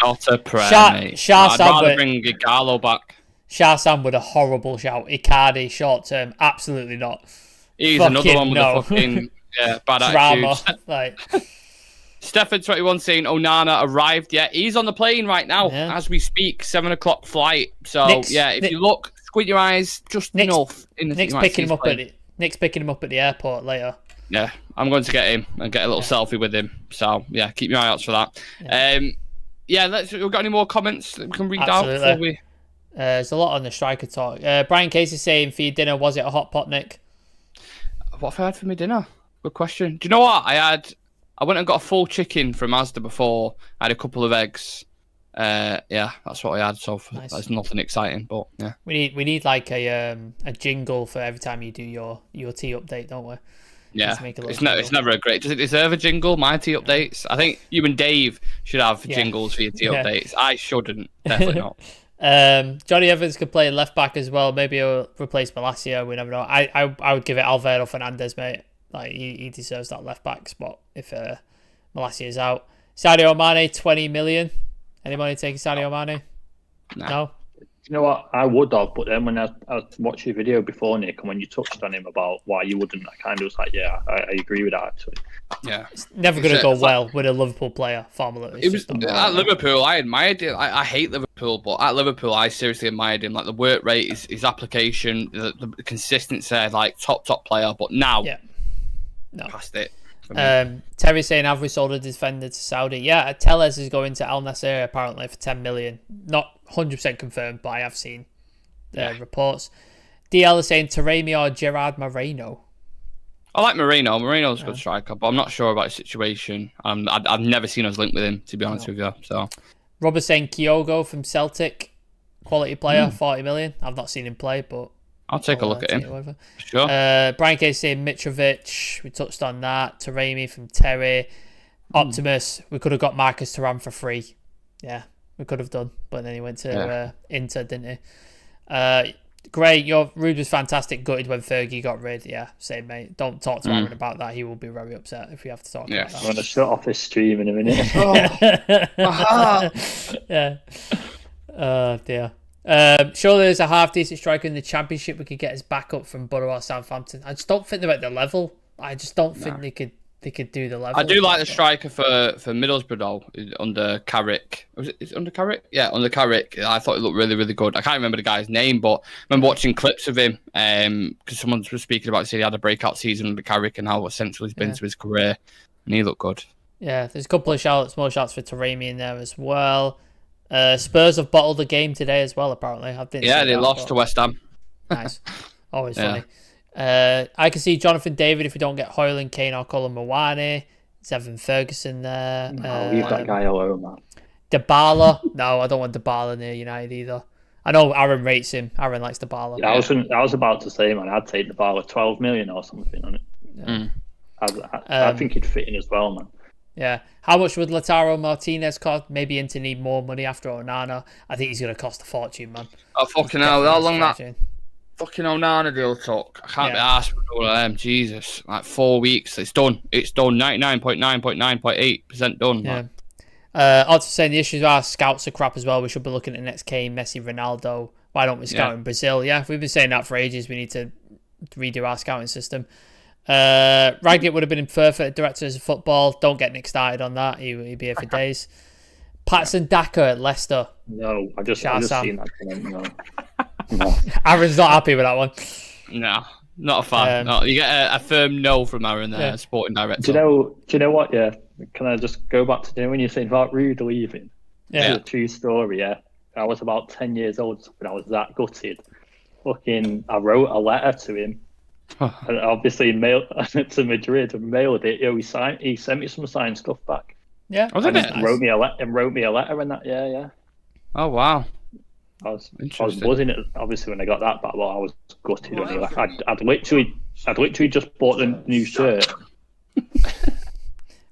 Not a prayer, mate. I'd rather bring Gallo back. Shah-Sam with a horrible shout. Icardi, short term, absolutely not. He's another one with a fucking Yeah, bad drama. attitude. Like Stefan21 saying Onana arrived. Yeah, he's on the plane right now as we speak. 7:00 flight. So if you look, squint your eyes just enough. Nick's picking him up at the airport later. Yeah, I'm going to get him and get a little selfie with him. So yeah, keep your eye out for that. We've got any more comments that we can read out before we? There's a lot on the striker talk. Brian Casey saying, for your dinner, was it a hot pot, Nick? What have I had for my dinner? Good question. Do you know what I went and got a full chicken from Asda before. I had a couple of eggs. That's what I had. So nice. That's nothing exciting, but yeah. We need like a jingle for every time you do your tea update, don't we? Yeah, it's never a great. Does it deserve a jingle? My tea updates. I think you and Dave should have jingles for your tea updates. I shouldn't. Definitely not. Johnny Evans could play left back as well. Maybe he'll replace Malacia. We never know. I would give it Alvaro Fernandez, mate. Like he deserves that left back spot if Malacia is out. Sadio Mane, 20 million. Anybody taking Sadio Mane? No. You know what? I would have, but then when I watched your video before, Nick, and when you touched on him about why you wouldn't, I kind of was like, I agree with that actually. Yeah, it's never going to go well with a Liverpool player. Formula. It was at Liverpool. I admired him. I hate Liverpool, but at Liverpool, I seriously admired him. Like the work rate, his application, the consistency, like top player. But now, past it. Terry saying, have we sold a defender to Saudi? Yeah, Tellez is going to Al Nassr apparently for 10 million. Not 100% confirmed, but I have seen reports. DL is saying Taremi or Gerard Moreno. I like Moreno. Moreno's a good striker, but I'm not sure about his situation. I've never seen us linked with him, to be honest with you. So, Robert's saying Kyogo from Celtic, quality player, 40 million. I've not seen him play, but I'll take a look at him. Sure. Brian Case saying Mitrovic. We touched on that. Taremi from Terry. Optimus. We could have got Marcus Thuram for free. Yeah, we could have done. But then he went to Inter, didn't he? Great. Your Rude was fantastic. Gutted when Fergie got rid. Yeah, same, mate. Don't talk to Aaron about that. He will be very upset if we have to talk about that. I'm going to shut off this stream in a minute. Yeah. Oh, dear. Surely there's a half-decent striker in the Championship we could get his backup from Borough or Southampton. I just don't think they're at the level. I just don't think they could do the level. I do like the striker for Middlesbrough though, under Carrick. Was it under Carrick? Yeah, under Carrick. I thought it looked really, really good. I can't remember the guy's name, but I remember watching clips of him because someone was speaking about saying he had a breakout season under Carrick and how essential he's been to his career, and he looked good. Yeah, there's a couple of more shouts for Taremi in there as well. Spurs have bottled the game today as well, apparently. They lost to West Ham. Nice. Always funny. I can see Jonathan David if we don't get Hoyland, Kane or Colin Mawani. There's Evan Ferguson there. Leave that guy alone, man. Dybala. No, I don't want Dybala near United either. I know Aaron rates him. Aaron likes Dybala. Yeah, I was about to say, man, I'd take Dybala 12 million or something on it. Yeah. I think he'd fit in as well, man. Yeah. How much would Lautaro Martinez cost? Maybe Inter need more money after Onana. I think he's going to cost a fortune, man. Oh, fucking hell. How long that fucking Onana deal took? I can't be asked for all of them. Jesus. Like 4 weeks. It's done. It's done. 99.9.9.8% done. Yeah. Also saying the issues are scouts are crap as well. We should be looking at next Kane, Messi, Ronaldo. Why don't we scout in Brazil? Yeah, we've been saying that for ages. We need to redo our scouting system. Ragnick would have been perfect director of football. Don't get Nick started on that. He'd be here for days. Patson Daka at Leicester. No, I just seen that comment. No. Aaron's not happy with that one. No, not a fan. No, you get a firm no from Aaron there, sporting director. Do you know what? Yeah, can I just go back to when you said about Rude leaving? Yeah, it's a true story. Yeah, I was about 10 years old when I was that gutted. I wrote a letter to him. And obviously mailed to Madrid and mailed it. He sent me some signed stuff back. Yeah, wrote me a letter and that. Yeah. Oh wow. I was buzzing it obviously when I got that back. Well, I was gutted. I'd literally just bought the new shirt.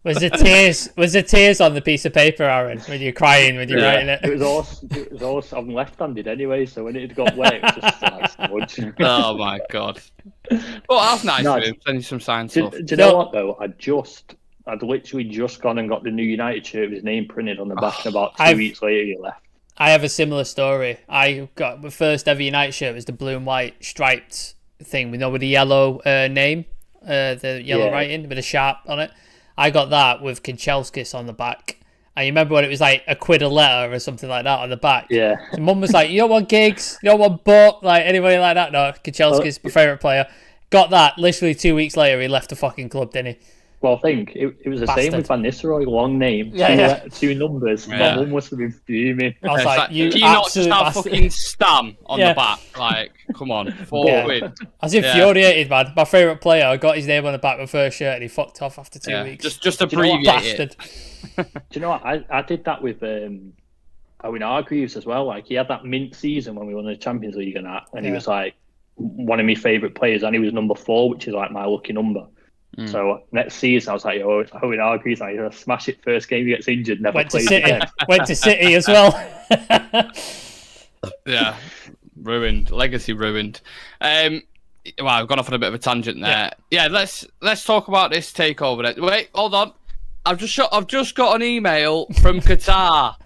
Was the tears on the piece of paper, Aaron, when you're crying when you're writing it? It was all I'm left-handed anyway, so when it got wet, it was just like smudge. Oh my god! Well, that's nice of him. Send you some signed stuff. Do you know what though? I'd literally just gone and got the new United shirt with his name printed on the back, and about 2 weeks later, he left. I have a similar story. I got my first ever United shirt was the blue and white striped thing with the yellow name the yellow writing with a sharp on it. I got that with Kanchelskis on the back. And you remember when it was like £1 a letter or something like that on the back? Yeah. So Mum was like, you don't want gigs? You don't want Buck? Like, anybody like that? No, Kanchelskis, my favourite player. Got that. Literally 2 weeks later, he left the fucking club, didn't he? Well, I think it was the same with Van Nistelrooy. Long name, two numbers. Yeah. My mum must have been fuming. I was like, you can you not just absolute have bastard. fucking Stam on the back? Like, come on, £4. I was infuriated, man. My favourite player, I got his name on the back of my first shirt and he fucked off after 2 weeks. Just abbreviate Bastard. Do you know what? I did that with Owen Hargreaves as well. Like, he had that mint season when we won the Champions League and that, and he was like one of my favourite players, and he was number 4, which is like my lucky number. So next season, I was like, "Oh, Owen Hargreaves, like, he'll smash it first game, he gets injured, never Went to plays City. again." Went to City as well. Yeah, ruined. Legacy ruined. Well, I've gone off on a bit of a tangent there. Yeah, let's talk about this takeover. Then. Wait, hold on. I've just got an email from Qatar.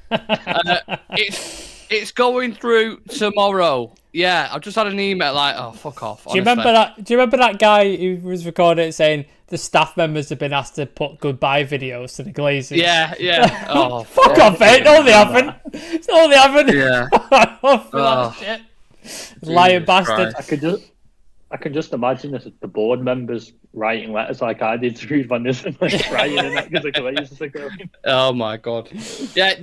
It's going through tomorrow. Yeah, I've just had an email like, oh, fuck off. Do you remember that guy who was recording it saying the staff members have been asked to put goodbye videos to the Glazers? Yeah. Oh, fuck off, mate. No, they haven't. No, they haven't. Yeah. That shit. Lying bastard. I can just imagine the board members writing letters like I did to Ruud van Nistelrooy, crying and that because the Glazers are going. Oh my god. Yeah,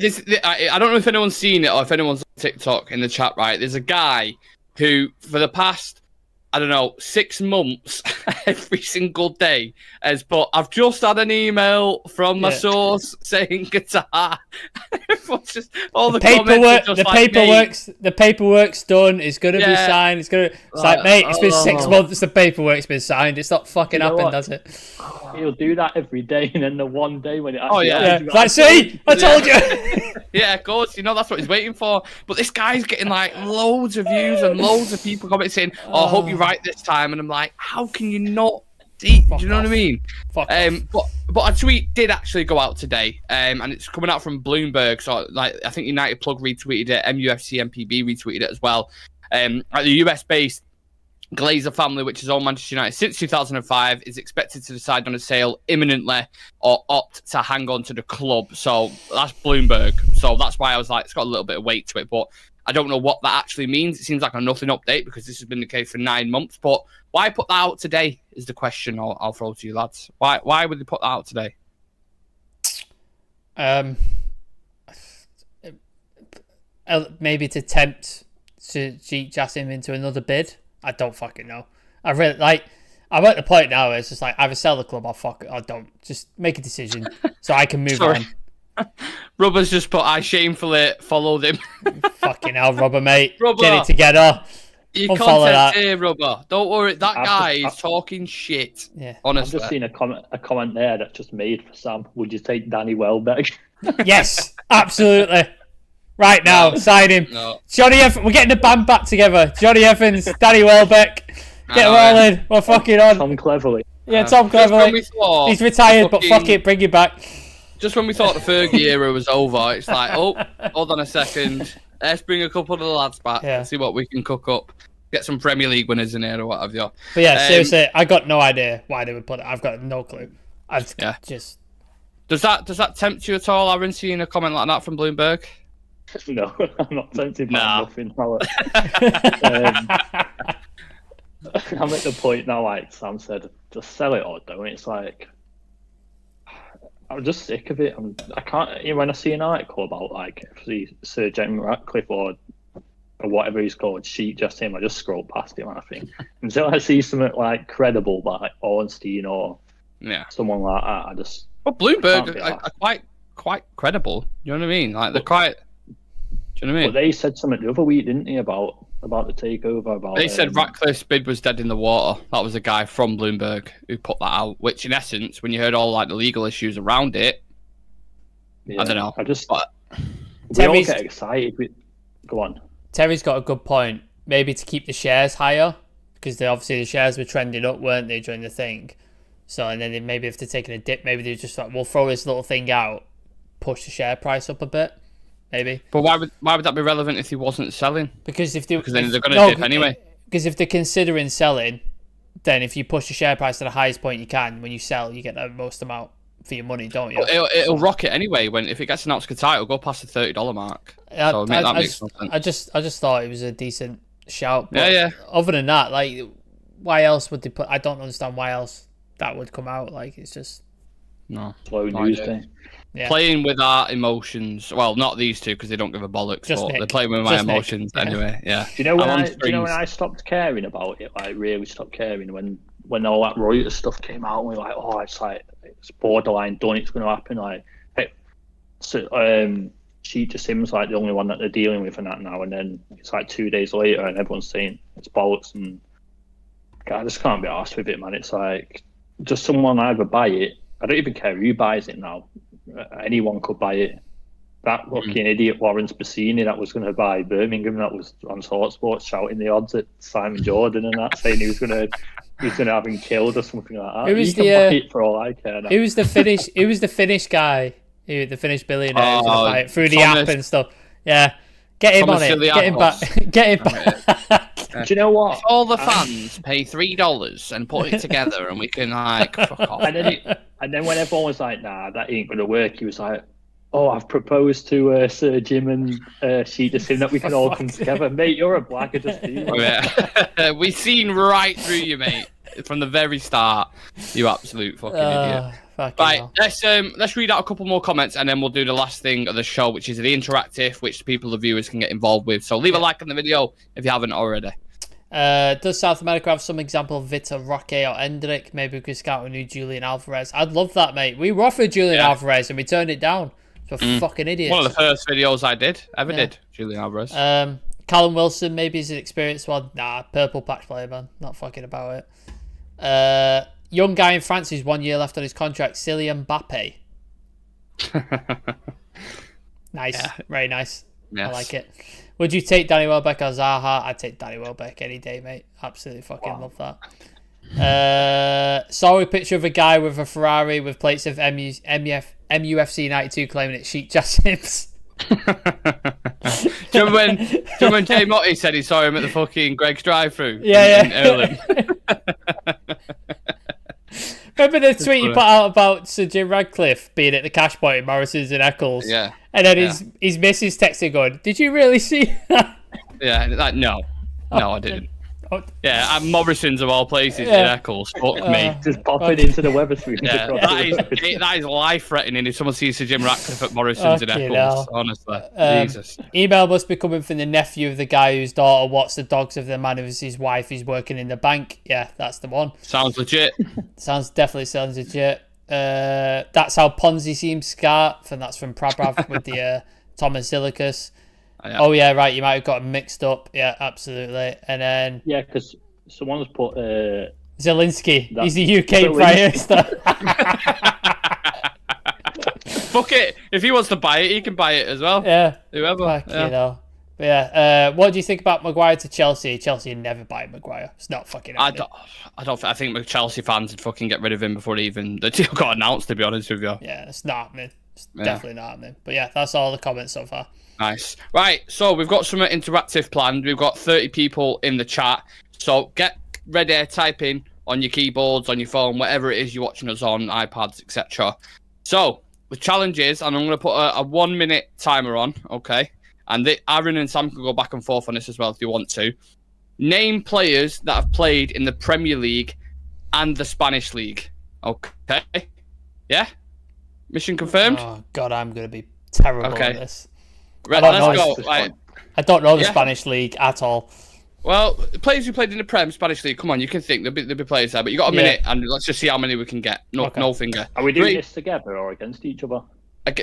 I don't know if anyone's seen it or if anyone's on TikTok in the chat, right? There's a guy who, for the past, I don't know, 6 months, every single day, has put, I've just had an email from my source saying Qatar. Just, all the paperwork, just the paperwork's done. It's gonna be signed. It's like, mate, it's been 6 months. The paperwork's been signed. It's not fucking happened, has it? He'll do that every day, and then the one day when it like, see, I told you. Yeah, of course. That's what he's waiting for. But this guy's getting like loads of views and loads of people commenting saying, "Oh, I hope you're right this time." And I'm like, how can you not? Do you know what I mean? But a tweet did actually go out today, and it's coming out from Bloomberg. So, like, I think United Plug retweeted it, MUFC MPB retweeted it as well. Like the US-based Glazer family, which has owned Manchester United since 2005, is expected to decide on a sale imminently or opt to hang on to the club. So that's Bloomberg. So that's why I was like, it's got a little bit of weight to it, but I don't know what that actually means. It seems like a nothing update because this has been the case for 9 months. But why put that out today is the question I'll throw to you, lads. Why would they put that out today? Maybe to tempt to cheat Jassim into another bid. I don't fucking know. I'm at the point now where it's just like, either sell the club or fuck it, or don't. Just make a decision so I can move on. Rubber's just put, I shamefully followed him. Fucking hell, Rubber, mate. Rubber. Get it together. Your content here, Rubber. Don't worry, that guy is talking shit. Yeah. Honestly. I've just seen a comment there that's just made for Sam. Would you take Danny Welbeck? Yes, absolutely. Right now, sign him. No. Johnny Evans, we're getting the band back together. Johnny Evans, Danny Welbeck. Get them all in. We're fucking on. Tom Cleverley. Yeah, Tom Cleverley. He's retired, but fuck it, bring him back. Just when we thought the Fergie era was over, it's like, oh, hold on a second. Let's bring a couple of the lads back and see what we can cook up. Get some Premier League winners in here or what have you. But yeah, seriously, I got no idea why they would put it. I've got no clue. Just. Does that tempt you at all, Aaron, seeing a comment like that from Bloomberg? No, I'm not tempted by nothing. I'm at the point now, like Sam said, just sell it or don't. It's like, I'm just sick of it. I can't. When I see an article about like Sir James Ratcliffe or whatever he's called, sheet just him, I just scroll past him. I think until I see something like credible, like Ornstein or someone like that, I just. Well, Bloomberg are quite credible. You know what I mean? Like they're quite. Do you know what I mean? But they said something the other week, didn't they, about the takeover? They said Ratcliffe's bid was dead in the water. That was a guy from Bloomberg who put that out. Which, in essence, when you heard all like the legal issues around it, I don't know. We all get excited. Go on. Terry's got a good point. Maybe to keep the shares higher, because obviously the shares were trending up, weren't they, during the thing? So, and then maybe if they're taking a dip, maybe they just like, we'll throw this little thing out, push the share price up a bit. Maybe. But why would that be relevant if he wasn't selling? Because then they're going to dip anyway. Because if they're considering selling, then if you push the share price to the highest point you can, when you sell, you get the most amount for your money, don't you? It'll rocket anyway. If it gets announced Qatar, it'll go past the $30 mark. So that makes no sense. I just thought it was a decent shout. But yeah. Other than that, like, why else would they put? I don't understand why else that would come out. Like, it's just slow news day. Yeah. Playing with our emotions. Well, not these two because they don't give a bollocks. Just but Nick. they're playing with my Just emotions anyway. Yeah. Do you know when I stopped caring about it? Like, really stopped caring when all that Reuters stuff came out. And we were like, oh, it's borderline done. It's going to happen. Like, Sheeta Sim's like the only one that they're dealing with in that now. And then it's like 2 days later, and everyone's saying it's bollocks. And I just can't be arsed with it, man. It's like, just someone either buy it. I don't even care who buys it now. Anyone could buy it. That fucking idiot Warren Spassini that was going to buy Birmingham, that was on Sports shouting the odds at Simon Jordan and that, saying he was going to have him killed or something like that. Who was buy it for all I care now. Who was the Finnish guy? The Finnish billionaire who's going to buy it through the app and stuff. Yeah. Get him on it. Get him back. Get him back. Do you know what? If all the fans pay $3 and put it together, and we can like fuck off. And then when everyone was like, "Nah, that ain't gonna work," he was like, "Oh, I've proposed to Sir Jim and Sheeta Sim that we can all come together." Mate, you're a blacker, just do. Yeah. We've seen right through you, mate, from the very start. You absolute fucking idiot. Right, let's read out a couple more comments and then we'll do the last thing of the show, which is the interactive, which the viewers can get involved with. So leave a like on the video if you haven't already. Does South America have some example of Vitor Roque or Endrick? Maybe we could scout a new Julian Alvarez. I'd love that, mate. We were offered Julian Alvarez and we turned it down. So fucking idiots. One of the first videos I did, Julian Alvarez. Callum Wilson, maybe he's an experienced one. Nah, purple patch player, man. Not fucking about it. Young guy in France who's 1 year left on his contract, Kylian Mbappe. Nice. Yeah. Very nice. Yes. I like it. Would you take Danny Welbeck or Zaha? I'd take Danny Welbeck any day, mate. Absolutely fucking love that. Saw a picture of a guy with a Ferrari with plates of MUFC 92 claiming it's Sheikh Jassim's. Do you remember when Jay Motti said he saw him at the fucking Greg's drive-thru? Yeah. In Earlham? Remember the tweet he put out about Sir Jim Radcliffe being at the cash point in Morrison's and Eccles? Yeah. And then his missus texting going, "Did you really see that?" Yeah, like, no, I didn't. Yeah, at Morrison's of all places in Eccles. Fuck me. Just popping into the Wetherspoons. Yeah, that is life-threatening if someone sees Sir Jim Radcliffe at Morrison's in Eccles, honestly. Jesus. Email must be coming from the nephew of the guy whose daughter watched the dogs of the man who's his wife who's working in the bank. Yeah, that's the one. Sounds legit. Definitely sounds legit. That's how Ponzi seems, Scar. And that's from Prabrav with the Thomas Silicus. Yeah. Oh yeah, right. You might have got them mixed up. Yeah, absolutely. And then because someone's put Zelensky. He's the UK Prime Minister. Fuck it. If he wants to buy it, he can buy it as well. Yeah. Whoever. Fuck you know. But yeah. What do you think about Maguire to Chelsea? Chelsea never buy Maguire. It's not fucking happening. I think the Chelsea fans would fucking get rid of him before even the deal got announced. To be honest with you. Yeah, it's not happening. It's definitely not happening. But yeah, that's all the comments so far. Nice. Right, so we've got some interactive planned. We've got 30 people in the chat. So get ready, type in on your keyboards, on your phone, whatever it is you're watching us on, iPads, etc. So, the challenge is, and I'm going to put a 1 minute timer on, okay? And Aaron and Sam can go back and forth on this as well if you want to. Name players that have played in the Premier League and the Spanish League. Okay? Yeah? Mission confirmed? Oh, God, I'm going to be terrible at this. Right, let's go. I don't know the Spanish League at all. Well, players who played in the Spanish League, come on, you can think. There'll be players there, but you got a minute, and let's just see how many we can get. No finger. Are we doing this together or against each other?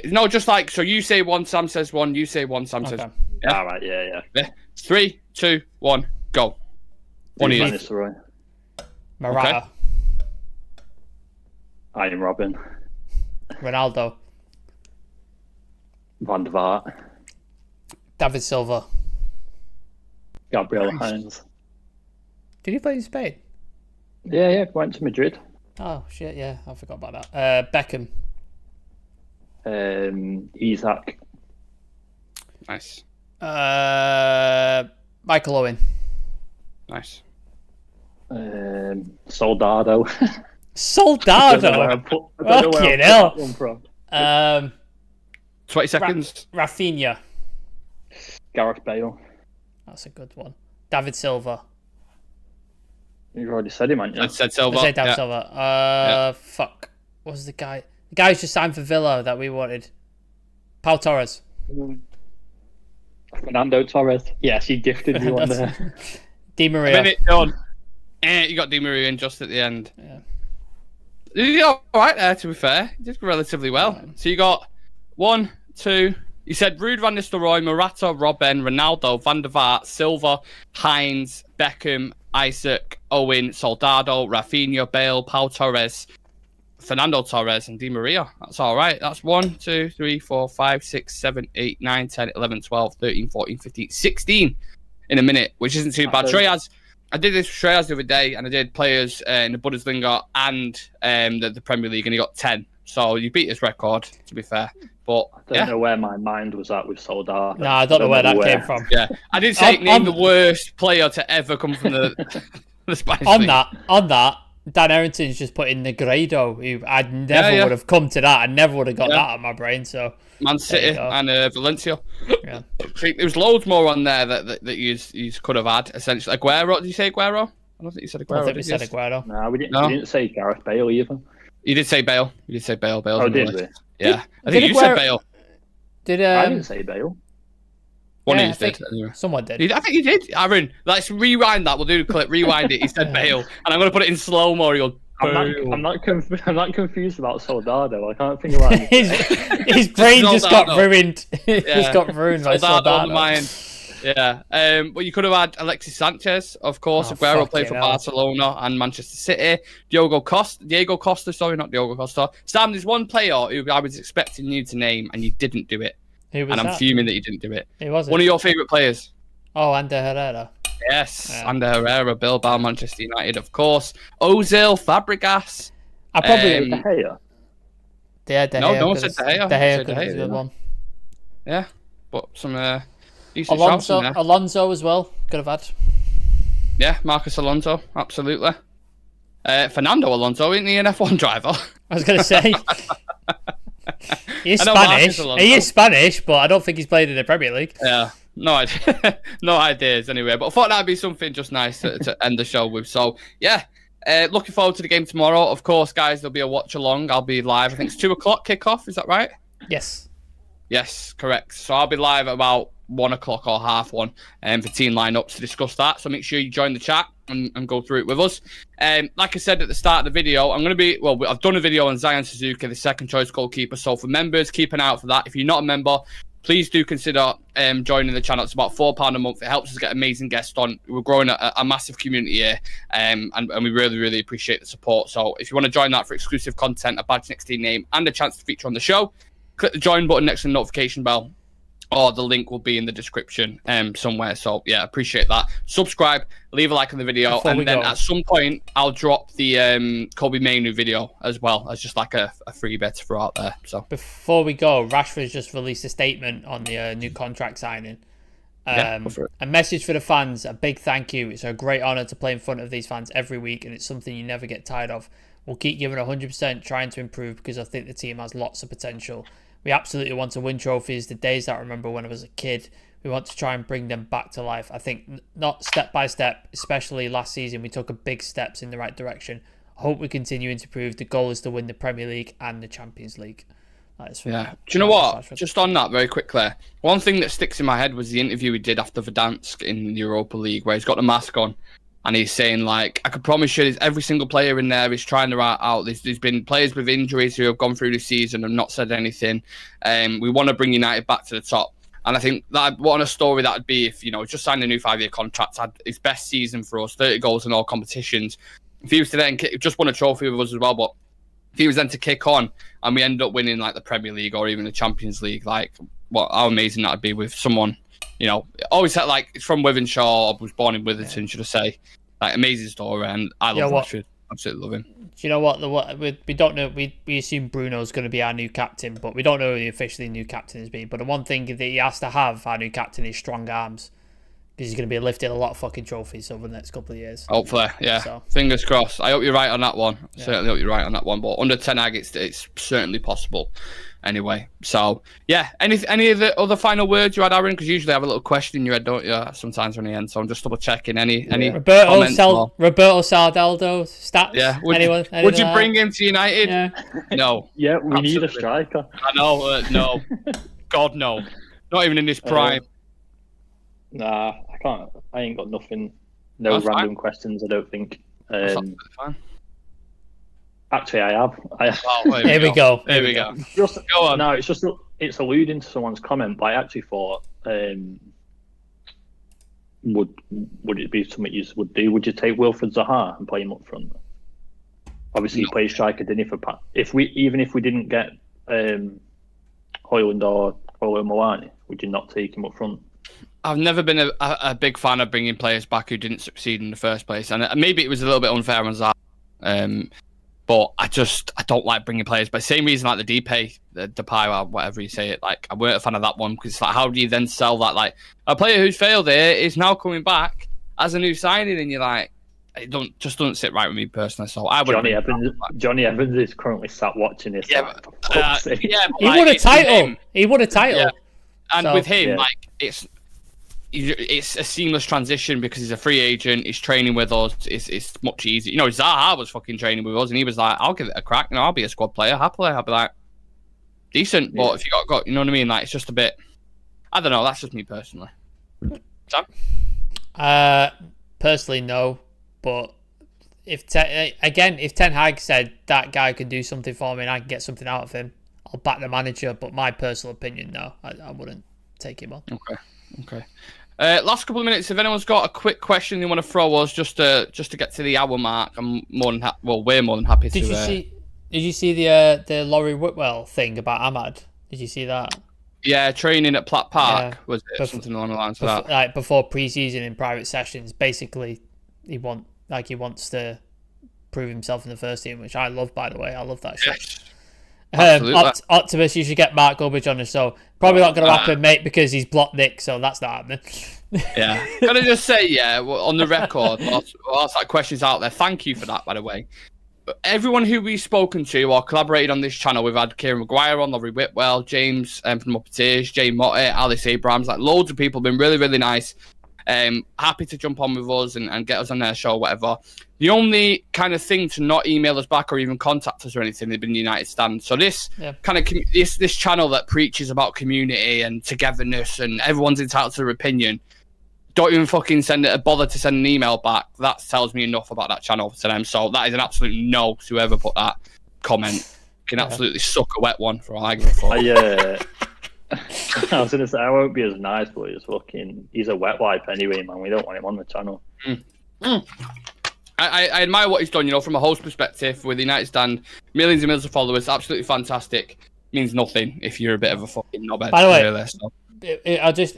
No, just like, so you say one, Sam says one, you say one, Sam says. Yeah? All right, yeah. 3, 2, 1, go. One of you. Morata. Okay. I am Robin. Ronaldo. Van der Vaart. David Silva. Gabriel Hines. Did he play in Spain? Yeah, went to Madrid. Oh shit, yeah, I forgot about that. Beckham. Isaac. Nice. Michael Owen. Nice. Soldado. Soldado. Fucking hell. 20 seconds. Rafinha. Gareth Bale. That's a good one. David Silva. You've already said him, haven't you? I said Silva. I said David Silva. Fuck. What was the guy? The guy who's just signed for Villa that we wanted. Pau Torres. Fernando Torres. Yes, he gifted you on there. Di Maria. A minute done. You got Di Maria in just at the end. Yeah. You did all right there, to be fair. You did relatively well. So you got 1, 2. You said Ruud van Nistelrooy, Morata, Robben, Ronaldo, Van der Vaart, Silva, Hines, Beckham, Isaac, Owen, Soldado, Rafinha, Bale, Pau Torres, Fernando Torres, and Di Maria. That's all right. That's 1, 2, 3, 4, 5, 6, 7, 8, 9, 10, 11, 12, 13, 14, 15, 16 in a minute, which isn't too bad. I did this for Treyas the other day, and I did players in the Bundesliga and the Premier League, and he got 10. So you beat his record, to be fair. But I don't know where my mind was at with Soldado. No, I don't know where that came from. Yeah, I did say name the worst player to ever come from the Spanish league. On that, Dan Errington's just put in Negredo, who I'd never would have come to that. I never would have got that out of my brain. So Man City and Valencia. Yeah. There was loads more on there that you could have had, essentially. Aguero, did you say Aguero? I don't think you said Aguero. I think we said Aguero. No, we didn't say Gareth Bale either. You did say Bale. You did say Bale. Oh, did we? Yeah. I think you said Bale. I didn't say Bale. One of you did. Anyway. Someone did. I think you did. Aaron, let's rewind that. We'll do the clip. Rewind it. He said Bale. And I'm going to put it in slow-mo. I'm not confused about Soldado. I can't think about it. his brain just got ruined. Just got ruined by Soldado. Yeah. But you could have had Alexis Sanchez, of course. Aguero played for Barcelona and Manchester City. Diego Costa. Sorry, not Diogo Costa. Sam, there's one player who I was expecting you to name, and you didn't do it. Who was and I'm fuming that you didn't do it. Who was it? One of your favourite players. Oh, Ander Herrera. Yes, Ander Herrera, Bilbao, Manchester United, of course. Ozil, Fabregas. I probably De Gea. Yeah, De Gea. No one said De Gea. De Gea could be the one. Yeah, but some decent shouts in there. Alonso as well, could have had. Yeah, Marcus Alonso, absolutely. Fernando Alonso, isn't he an F1 driver? I was going to say. He's Spanish. He is Spanish, but I don't think he's played in the Premier League. Yeah. No idea. No ideas anyway. But I thought that'd be something just nice to end the show with. So yeah, looking forward to the game tomorrow. Of course, guys, there'll be a watch along. I'll be live. I think it's 2:00 kickoff. Is that right? Yes. Yes, correct. So I'll be live at about 1:00 or 1:30 for team lineups to discuss that. So make sure you join the chat and go through it with us. Like I said at the start of the video, I've done a video on Zion Suzuki, the second choice goalkeeper. So for members, keep an eye out for that. If you're not a member, please do consider joining the channel. It's about £4 a month. It helps us get amazing guests on. We're growing a massive community here, and we really, really appreciate the support. So if you want to join that for exclusive content, a badge next to your name, and a chance to feature on the show, click the join button next to the notification bell, or the link will be in the description somewhere. So yeah, appreciate that. Subscribe, leave a like on the video, and then at some point I'll drop the Kobe Mainu video as well as just like a free bet to throw out there. So before we go, Rashford's just released a statement on the new contract signing. A message for the fans, a big thank you. It's a great honour to play in front of these fans every week, and it's something you never get tired of. We'll keep giving 100%, trying to improve, because I think the team has lots of potential. We absolutely want to win trophies, the days that I remember when I was a kid. We want to try and bring them back to life. I think not step by step, especially last season, we took a big steps in the right direction. I hope we continue to improve. The goal is to win the Premier League and the Champions League. Yeah. Do you know what? Just on that very quickly, one thing that sticks in my head was the interview he did after Verdansk in the Europa League, where he's got the mask on. And he's saying, like, I can promise you, every single player in there is trying to write out. There's been players with injuries who have gone through the season and not said anything. We want to bring United back to the top. And I think that what a story that would be if, just signed a new 5-year contract, had his best season for us, 30 goals in all competitions. If he was to then just won a trophy with us as well, but if he was then to kick on and we end up winning like the Premier League or even the Champions League, like, how amazing that would be with someone. Always had, like, it's from Withenshaw, was born in Witherton, should I say. Like, amazing story, and I love Rashford. Absolutely love him. Do you know what? We don't know. We assume Bruno's going to be our new captain, but we don't know who the officially new captain has been. But the one thing that he has to have, our new captain, is strong arms. because he's going to be lifting a lot of fucking trophies over the next couple of years. Hopefully, yeah. So. Fingers crossed. I hope you're right on that one. Yeah. Certainly hope you're right on that one. But under Ten Hag, it's certainly possible. Anyway, so yeah. Any of the other final words you had, Aaron? Because usually I have a little question in your head, don't you? Sometimes when the end. So I'm just double checking. Any Roberto comments Saldaldo stats? Yeah. Anyone would you bring him to United? Yeah. No. Yeah, we Absolutely. need a striker. I know. No. God, no. Not even in his prime. Nah, I can't. I ain't got nothing. No That's random fine. questions. I don't think. That's absolutely fine. Actually, I have. Oh, Here we go. Here we go. Just Go on. No, it's alluding to someone's comment, but I actually thought, would it be something you would do? Would you take Wilfred Zaha and play him up front? Obviously, he plays striker, didn't he? For even if we didn't get Højlund or Milani, would you not take him up front? I've never been a big fan of bringing players back who didn't succeed in the first place, and maybe it was a little bit unfair on Zaha. But I don't like bringing players. But same reason like the Depay, or whatever you say it. Like I weren't a fan of that one because it's like, how do you then sell that? Like a player who's failed here is now coming back as a new signing, and you're like, it doesn't sit right with me personally. So I would. Johnny Evans is currently sat watching this. Yeah, he won a title. He won a title. Yeah. And So, with him, like it's a seamless transition because he's a free agent. He's training with us. It's much easier. You know, Zaha was fucking training with us, and he was like, "I'll give it a crack. You know, I'll be a squad player happily. I'll be like, decent." But if you got, you know what I mean? Like, it's just a bit. I don't know. That's just me personally. Sam? Personally, no. But if Ten Hag said that guy could do something for me and I can get something out of him, I'll back the manager. But my personal opinion, no, I wouldn't take him on. Okay. Last couple of minutes. If anyone's got a quick question they want to throw us, just to get to the hour mark, I'm more than we're more than happy to. Did you see the Laurie Whitwell thing about Ahmad? Did you see that? Yeah, training at Platt Park was it Something along the lines of that? Like before pre-season in private sessions, basically he wants to prove himself in the first team, which I love. By the way, I love that shit. Yes. Optimus, you should get Mark Gubbage on the show. Probably not going to happen, mate, because he's blocked Nick, so that's not happening. Yeah. Can I just say, on the record, whilst that question's out there, thank you for that, by the way. Everyone who we've spoken to or collaborated on this channel, we've had Kieran Maguire on, Laurie Whitwell, James from Uppertiers, Jay Motte, Alice Abrams, like loads of people have been really, really nice. Happy to jump on with us and get us on their show, whatever. The only kind of thing to not email us back or even contact us or anything, they've been United Stand. So this kind of this channel that preaches about community and togetherness and everyone's entitled to their opinion, don't even fucking bother to send an email back. That tells me enough about that channel to them. So that is an absolute no to whoever put that comment. Can absolutely suck a wet one for all I give a fuck. I was going to say, I won't be as nice, but he's a wet wipe anyway, man. We don't want him on the channel. I admire what he's done, you know, from a host perspective with the United Stand, millions and millions of followers, absolutely fantastic. Means nothing if you're a bit of a fucking knobhead. By the way, really, so.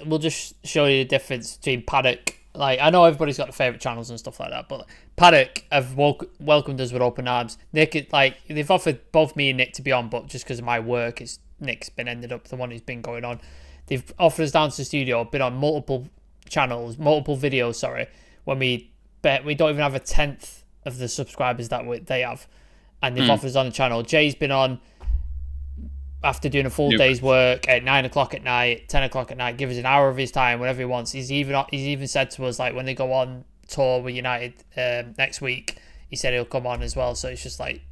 we'll just show you the difference between Paddock. Like, I know everybody's got favourite channels and stuff like that, but Paddock have welcomed us with open arms. Nick, they've offered both me and Nick to be on, but just because of my work, Nick's been ended up the one who's been going on. They've offered us down to the studio, been on multiple videos, when we don't even have a tenth of the subscribers that they have, and they've offered us on the channel. Jay's been on after doing a full day's work at 9 o'clock at night, 10 o'clock at night, give us an hour of his time, whatever he wants. He's even said to us, like, when they go on tour with United next week, he said he'll come on as well. So it's just like,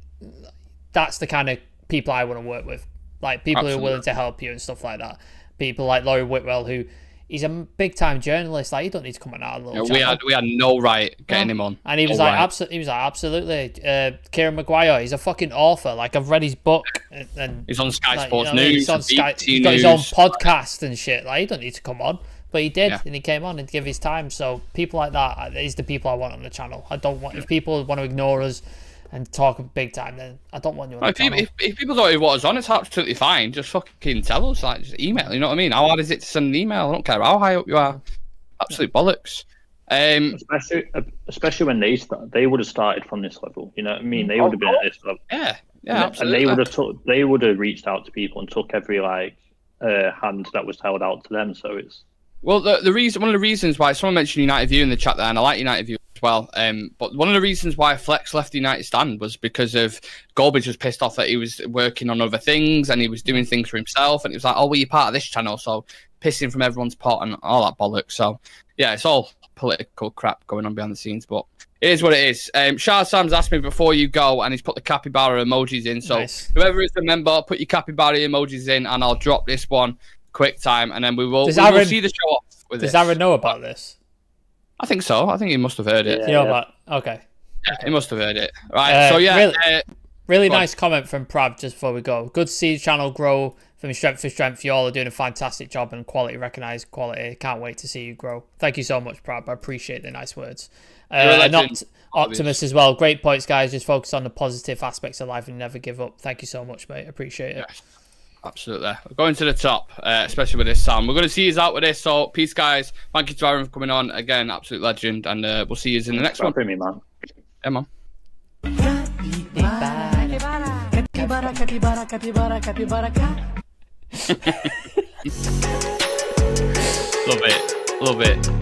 that's the kind of people I want to work with, like people who are willing to help you and stuff like that. People like Laurie Whitwell, who he's a big time journalist. Like, you don't need to come on our little channel. We had no right getting him on, and he was absolutely. Kieran Maguire, he's a fucking author. Like, I've read his book, and he's on Sky Sports News. He's on Sky. He's got his own podcast and shit. Like, he don't need to come on, but he did, and he came on and give his time. So people like that is the people I want on the channel. I don't want if people want to ignore us and talk big time, then I don't want you on the channel. If people don't know what us on, it's absolutely fine. Just fucking tell us, like, just email. You know what I mean? How hard is it to send an email? I don't care how high up you are. Absolute bollocks. Especially when they would have started from this level. You know what I mean? They would have been at this level. Yeah, absolutely. And they would have reached out to people and took every hand that was held out to them. So Well, the reason, one of the reasons why someone mentioned United View in the chat there, and I like United View as well. But one of the reasons why Flex left the United stand was because of Gorbage was pissed off that he was working on other things and he was doing things for himself, and it was like, oh, well, you're part of this channel, so pissing from everyone's pot and all that bollocks. So yeah, it's all political crap going on behind the scenes, but it is what it is. Shah Sam's asked me before you go, and he's put the capybara emojis in. So whoever is a member, put your capybara emojis in, and I'll drop this one quick time, and then we will see the show off with Does this. Aaron know about this? I think so. I think he must have heard it. Okay. Yeah, he must have heard it. Right. So yeah, really nice comment from Prav just before we go. Good to see the channel grow from strength to strength. You all are doing a fantastic job, and quality, recognised quality. Can't wait to see you grow. Thank you so much, Prav. I appreciate the nice words. And Optimus as well. Great points, guys. Just focus on the positive aspects of life and never give up. Thank you so much, mate. Appreciate it. Yes. Absolutely. We're going to the top, especially with this, Sam. We're going to see you out with this. So, peace, guys. Thank you to Aaron for coming on. Again, absolute legend. And we'll see you in the next one. For me, man. Yeah, man. Love it. Love it.